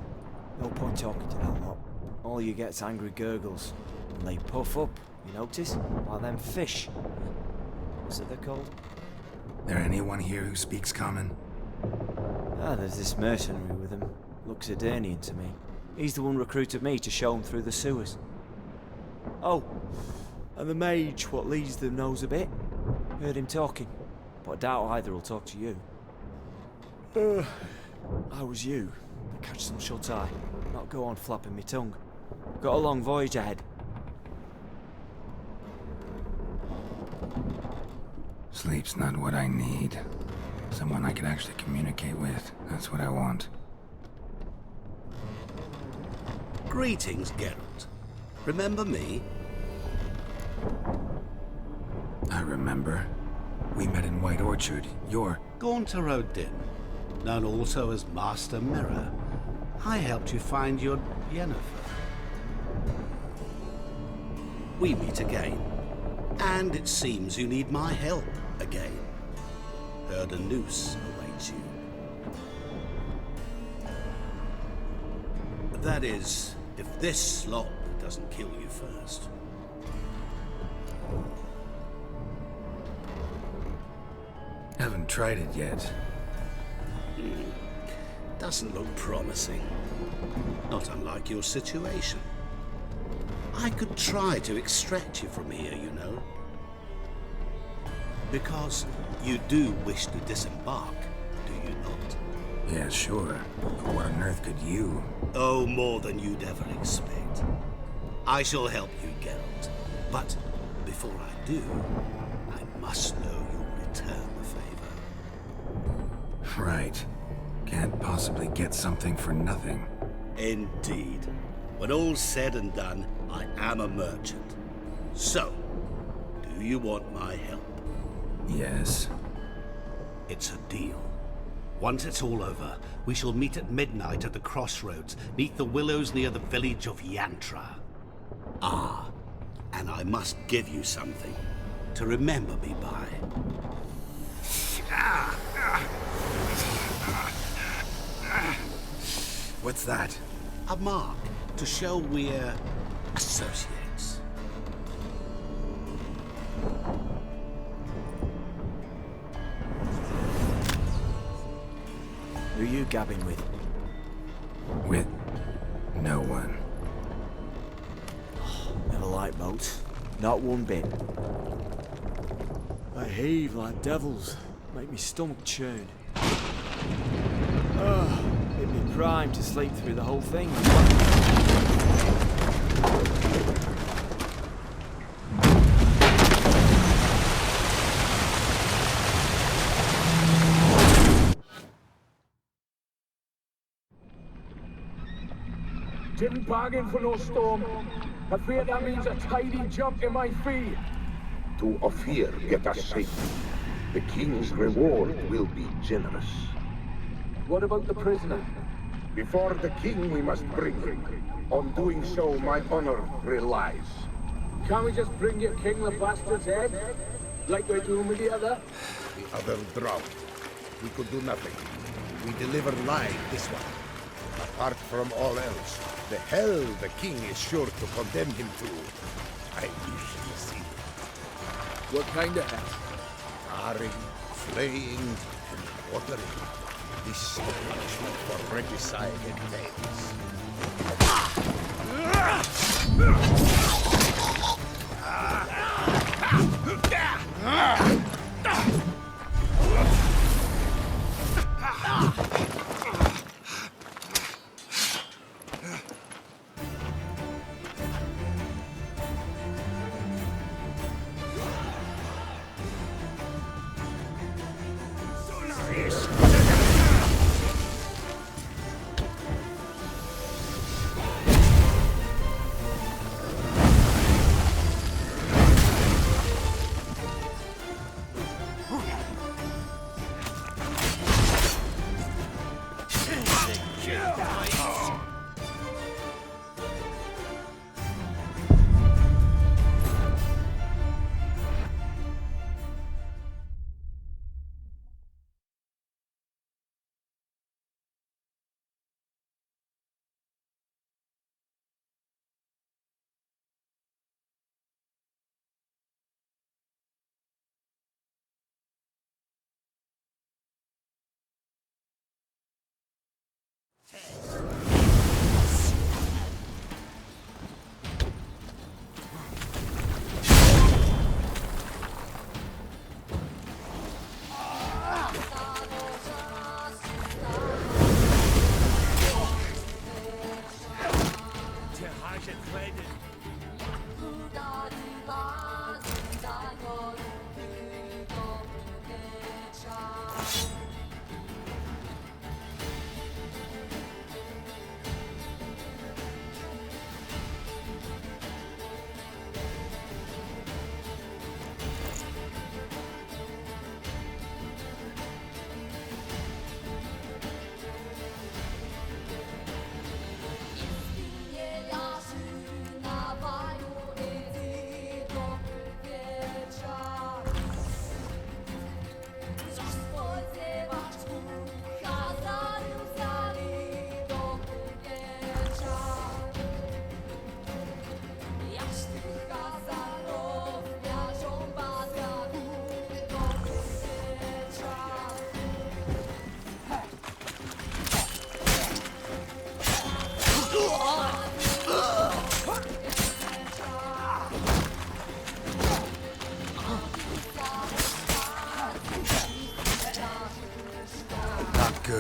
No point talking to that lot. All you get's angry gurgles. And they puff up, you notice? Like them fish. What's it they're called? There anyone here who speaks common? Ah, there's this mercenary with him. Looks Edirnian to me. He's the one recruited me to show him through the sewers. Oh, and the mage what leads them knows a bit. Heard him talking, but I doubt either will talk to you. How was you? Catch some shut-eye, not go on flapping me tongue. Got a long voyage ahead. Sleep's not what I need. Someone I can actually communicate with. That's what I want. Greetings, Geralt. Remember me? I remember. We met in White Orchard. You're... Gaunter Odin, known also as Master Mirror. I helped you find your Yennefer. We meet again. And it seems you need my help again. Heard a noose awaits you. That is, if this slop doesn't kill you first. Haven't tried it yet. Doesn't look promising. Not unlike your situation. I could try to extract you from here, you know. Because you do wish to disembark, do you not? Yeah, sure. But what on earth could you? Oh, more than you'd ever expect. I shall help you, Geralt. But before I do, I must know you'll return the favor. Right. Can't possibly get something for nothing. Indeed. When all's said and done, I am a merchant. So, do you want my help? Yes. It's a deal. Once it's all over, we shall meet at midnight at the crossroads, neath the willows near the village of Yantra. Ah, and I must give you something to remember me by. What's that? A mark to show we're associates. Who you gabbing with? With no one. Never liked boats. Not one bit. They heave like devils. Make me stomach churn. It'd be prime to sleep through the whole thing. Didn't bargain for no storm. I fear that means a tidy jump in my fee. To Ophir get us safe. The king's reward will be generous. What about the prisoner? Before the king we must bring him. On doing so, my honor relies. Can't we just bring your king the bastard's head? Like we're doing with the other? The other drowned. We could do nothing. We deliver live this one. Apart from all else, the hell the king is sure to condemn him to. I usually see. What kind of hell? Tarring, flaying, and quartering. This is the punishment for regicide and things.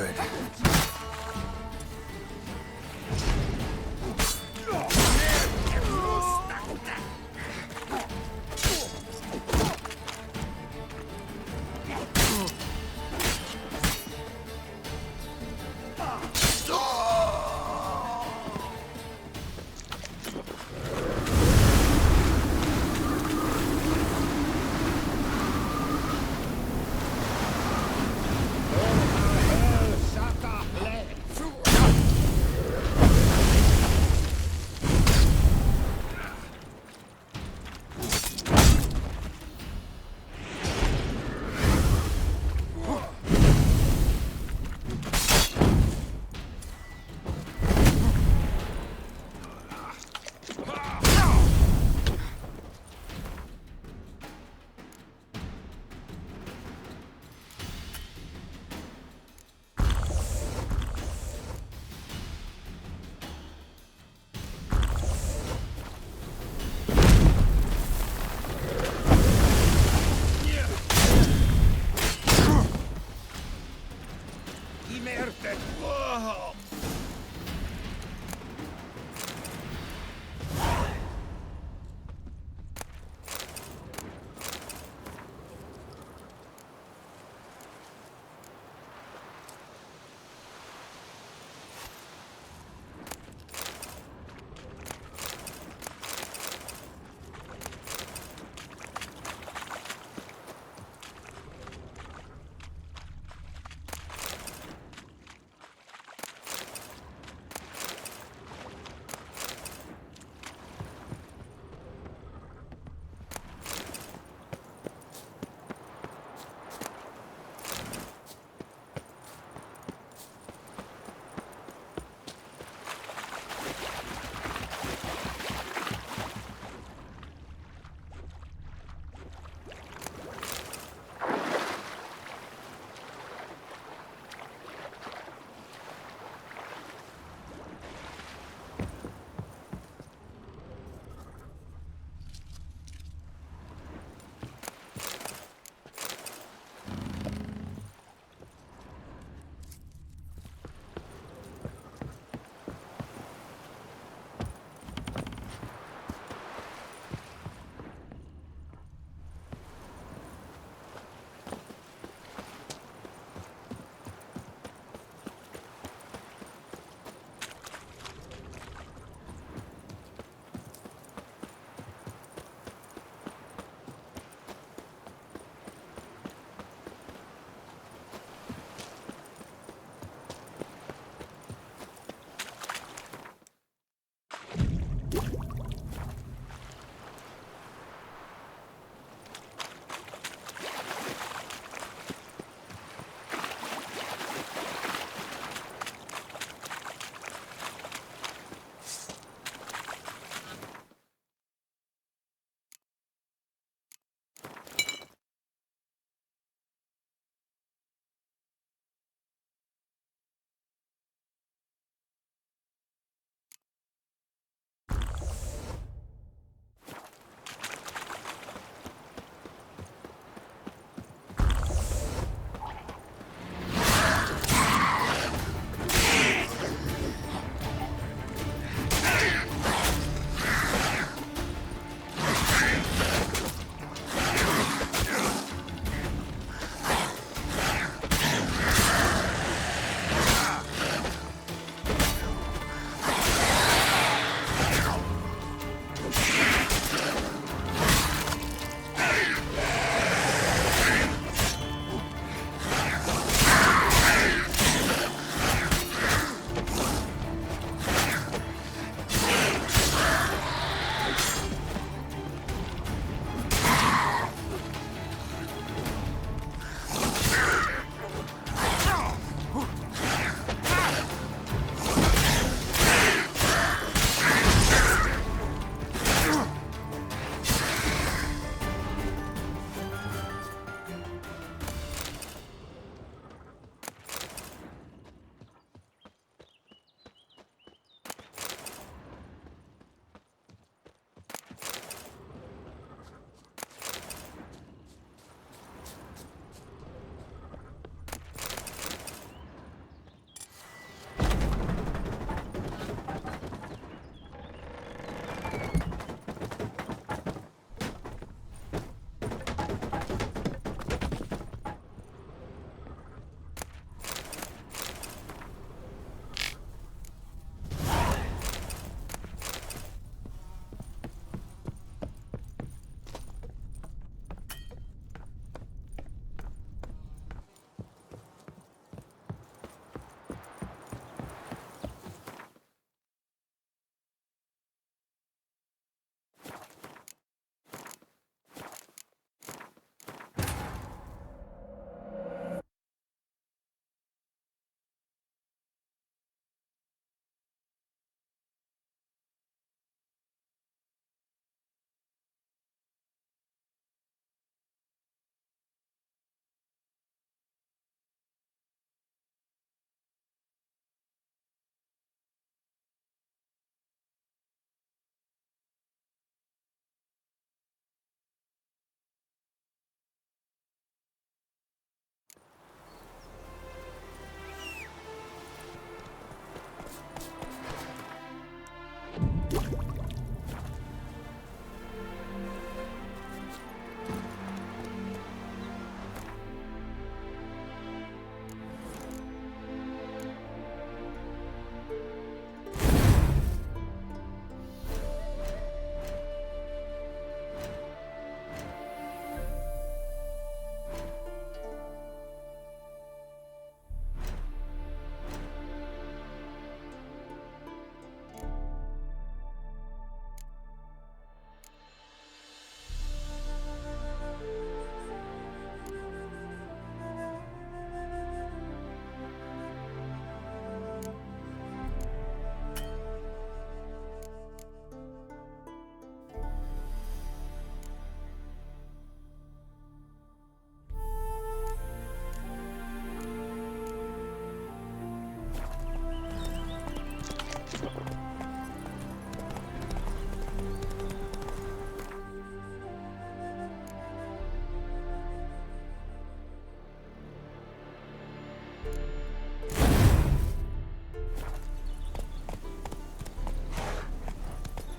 word.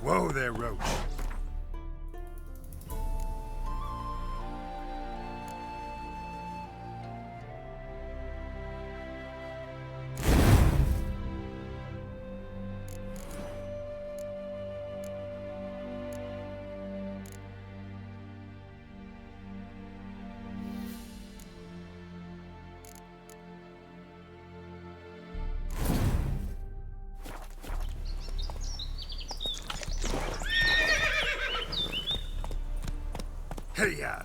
Whoa there, Roach. Hey-ya!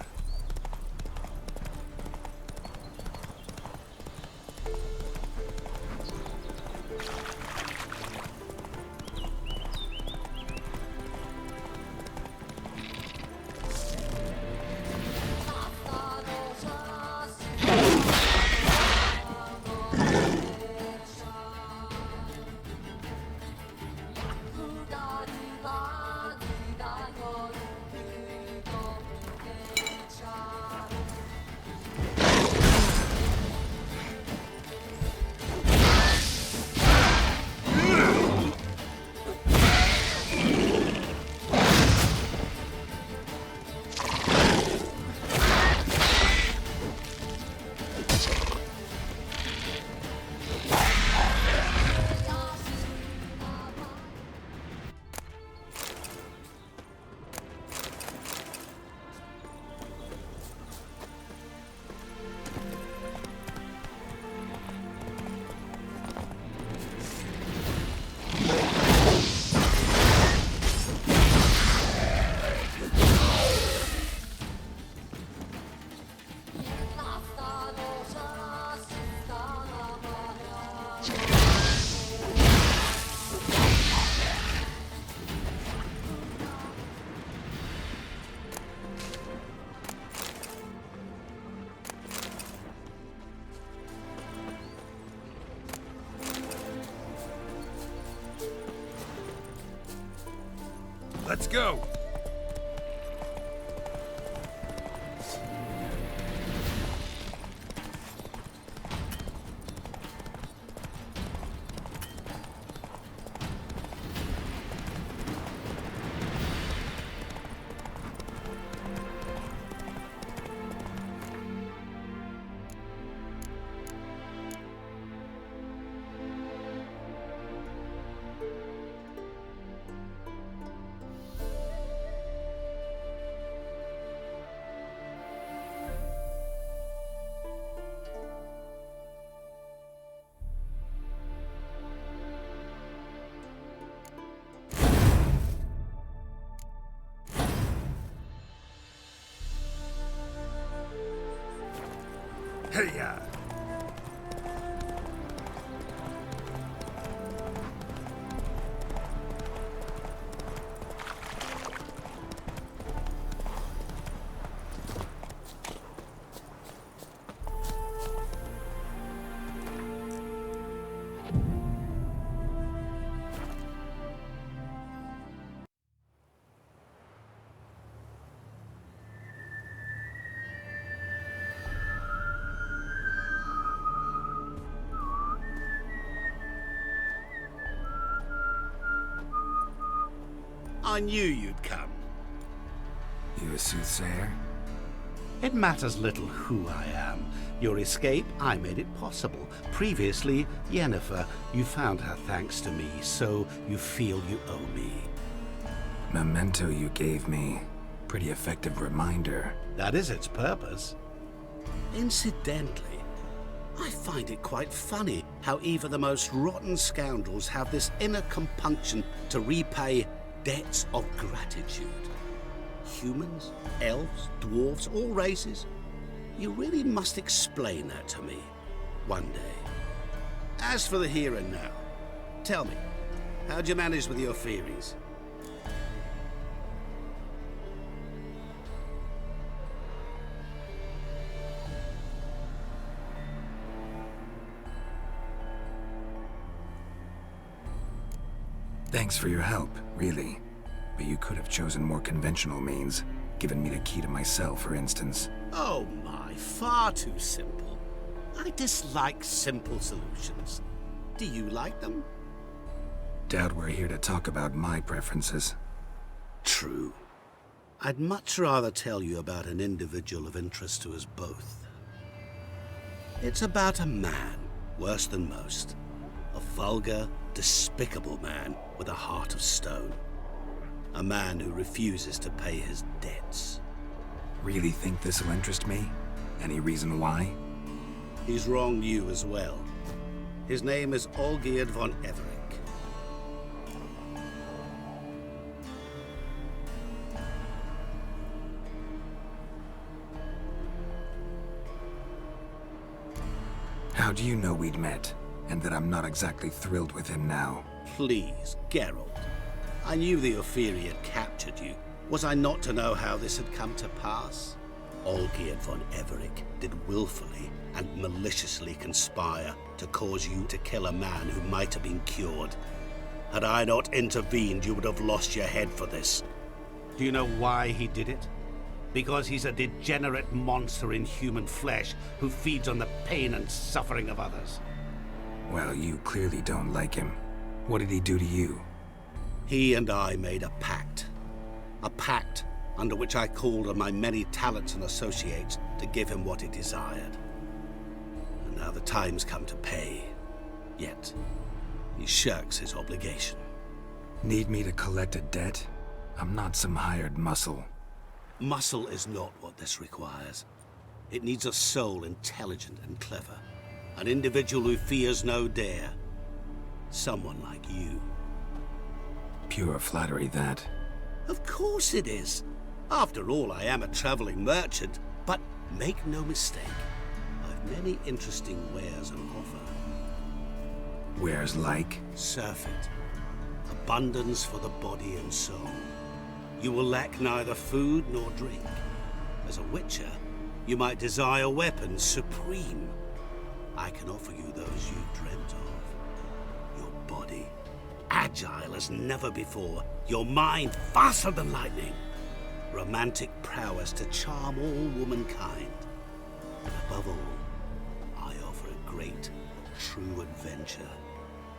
Let's go! Hey-ya! I knew you'd come. You a soothsayer? It matters little who I am. Your escape, I made it possible. Previously, Yennefer, you found her thanks to me, so you feel you owe me. Memento you gave me. Pretty effective reminder. That is its purpose. Incidentally, I find it quite funny how even the most rotten scoundrels have this inner compunction to repay debts of gratitude. Humans, elves, dwarves, all races. You really must explain that to me one day. As for the here and now, tell me, how'd you manage with your theories? Thanks for your help, really. But you could have chosen more conventional means. Given me the key to my cell, for instance. Oh my, far too simple. I dislike simple solutions. Do you like them? Doubt we're here to talk about my preferences. True. I'd much rather tell you about an individual of interest to us both. It's about a man, worse than most. A vulgar, despicable man with a heart of stone. A man who refuses to pay his debts. Really think this'll interest me? Any reason why? He's wronged you as well. His name is Olgierd von Everec. How do you know we'd met, and that I'm not exactly thrilled with him now? Please, Geralt. I knew the Ophiri had captured you. Was I not to know how this had come to pass? Olgierd von Everec did willfully and maliciously conspire to cause you to kill a man who might have been cured. Had I not intervened, you would have lost your head for this. Do you know why he did it? Because he's a degenerate monster in human flesh who feeds on the pain and suffering of others. Well, you clearly don't like him. What did he do to you? He and I made a pact. A pact under which I called on my many talents and associates to give him what he desired. And now the time's come to pay. Yet, he shirks his obligation. Need me to collect a debt? I'm not some hired muscle. Muscle is not what this requires. It needs a soul intelligent and clever. An individual who fears no dare. Someone like you. Pure flattery, that. Of course it is. After all, I am a traveling merchant. But make no mistake, I've many interesting wares on offer. Wares like? Surfeit. Abundance for the body and soul. You will lack neither food nor drink. As a witcher, you might desire weapons supreme. I can offer you those you dreamt of. Your body, agile as never before. Your mind, faster than lightning. Romantic prowess to charm all womankind. And above all, I offer a great, true adventure.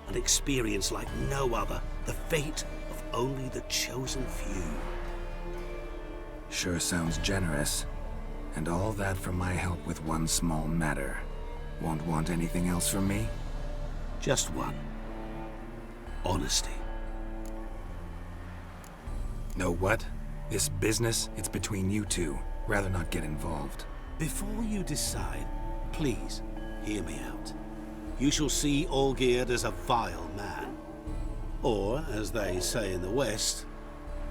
An experience like no other. The fate of only the chosen few. Sure sounds generous. And all that for my help with one small matter. Won't want anything else from me? Just one. Honesty. Know what? This business, it's between you two. Rather not get involved. Before you decide, please, hear me out. You shall see Olgierd as a vile man. Or, as they say in the West,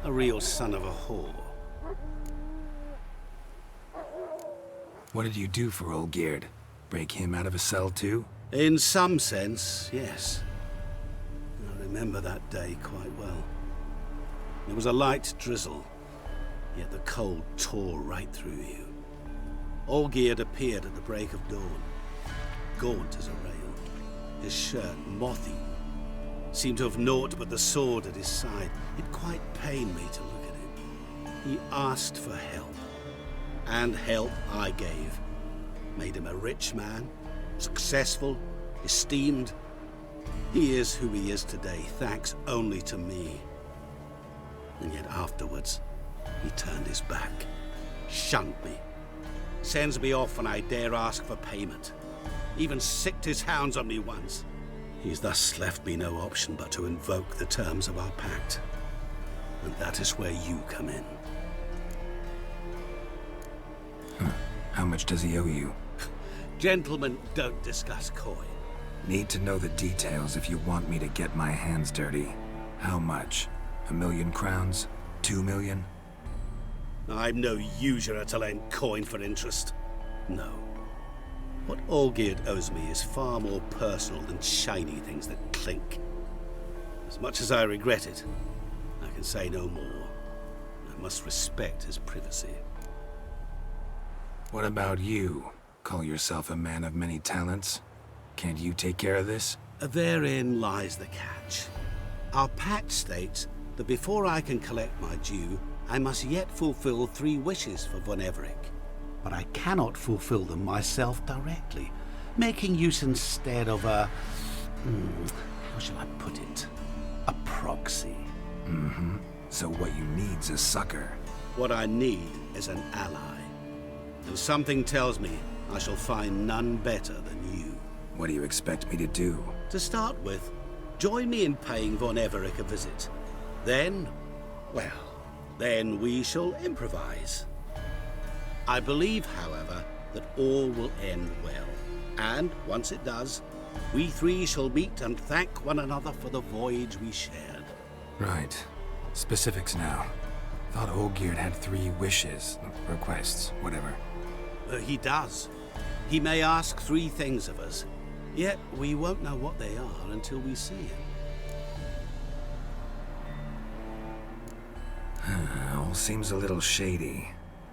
a real son of a whore. What did you do for Olgierd? Break him out of a cell too? In some sense, yes. I remember that day quite well. There was a light drizzle, yet the cold tore right through you. Olgierd appeared at the break of dawn, gaunt as a rail, his shirt mothy, seemed to have naught but the sword at his side. It quite pained me to look at him. He asked for help, and help I gave. Made him a rich man, successful, esteemed. He is who he is today, thanks only to me. And yet afterwards, he turned his back, shunned me, sends me off when I dare ask for payment, even sicked his hounds on me once. He's thus left me no option but to invoke the terms of our pact. And that is where you come in. How much does he owe you? Gentlemen don't discuss coin. Need to know the details if you want me to get my hands dirty. How much? 1,000,000 crowns? 2 million? I'm no usurer to lend coin for interest. No. What Olgierd owes me is far more personal than shiny things that clink. As much as I regret it, I can say no more. I must respect his privacy. What about you? Call yourself a man of many talents? Can't you take care of this? Therein lies the catch. Our pact states that before I can collect my due, I must yet fulfill 3 wishes for von Everec. But I cannot fulfill them myself directly, making use instead of a... how shall I put it? A proxy. So what you need's a sucker. What I need is an ally. And something tells me I shall find none better than you. What do you expect me to do? To start with, join me in paying von Everec a visit. Then, well, then we shall improvise. I believe, however, that all will end well. And once it does, we three shall meet and thank one another for the voyage we shared. Right. Specifics now. Thought Olgierd had 3 wishes, requests, whatever. He does. He may ask 3 things of us, yet we won't know what they are until we see him. All seems a little shady.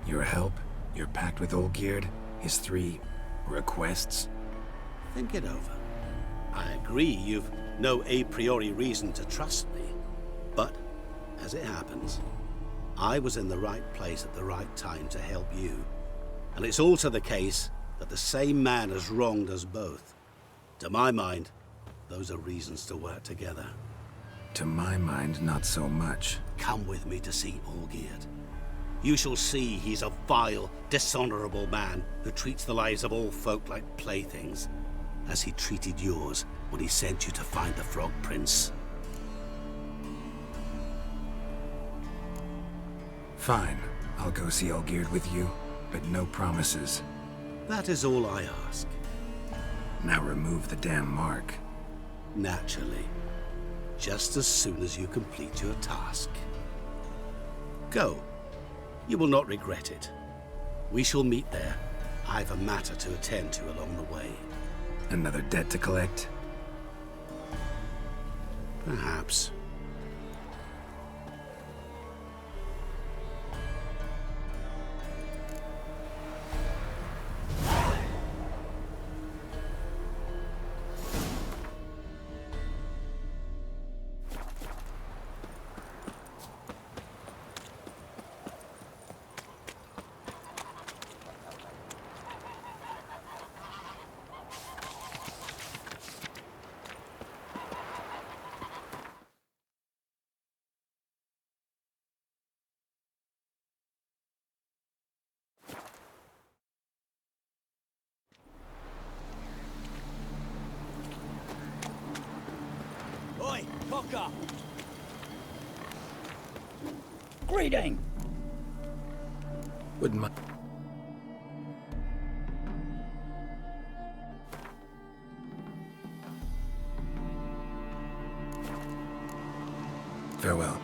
Your help, your pact with Olgierd, his 3 requests. Think it over. I agree you've no a priori reason to trust me, but as it happens, I was in the right place at the right time to help you. And it's also the case that the same man has wronged us both. To my mind, those are reasons to work together. To my mind, not so much. Come with me to see Olgierd. You shall see he's a vile, dishonorable man who treats the lives of all folk like playthings, as he treated yours when he sent you to find the Frog Prince. Fine. I'll go see Olgierd with you, but no promises. That is all I ask. Now remove the damn mark. Naturally. Just as soon as you complete your task. Go. You will not regret it. We shall meet there. I've a matter to attend to along the way. Another debt to collect? Perhaps. Oi, cocker! Greeting! Wouldn't mind. Farewell.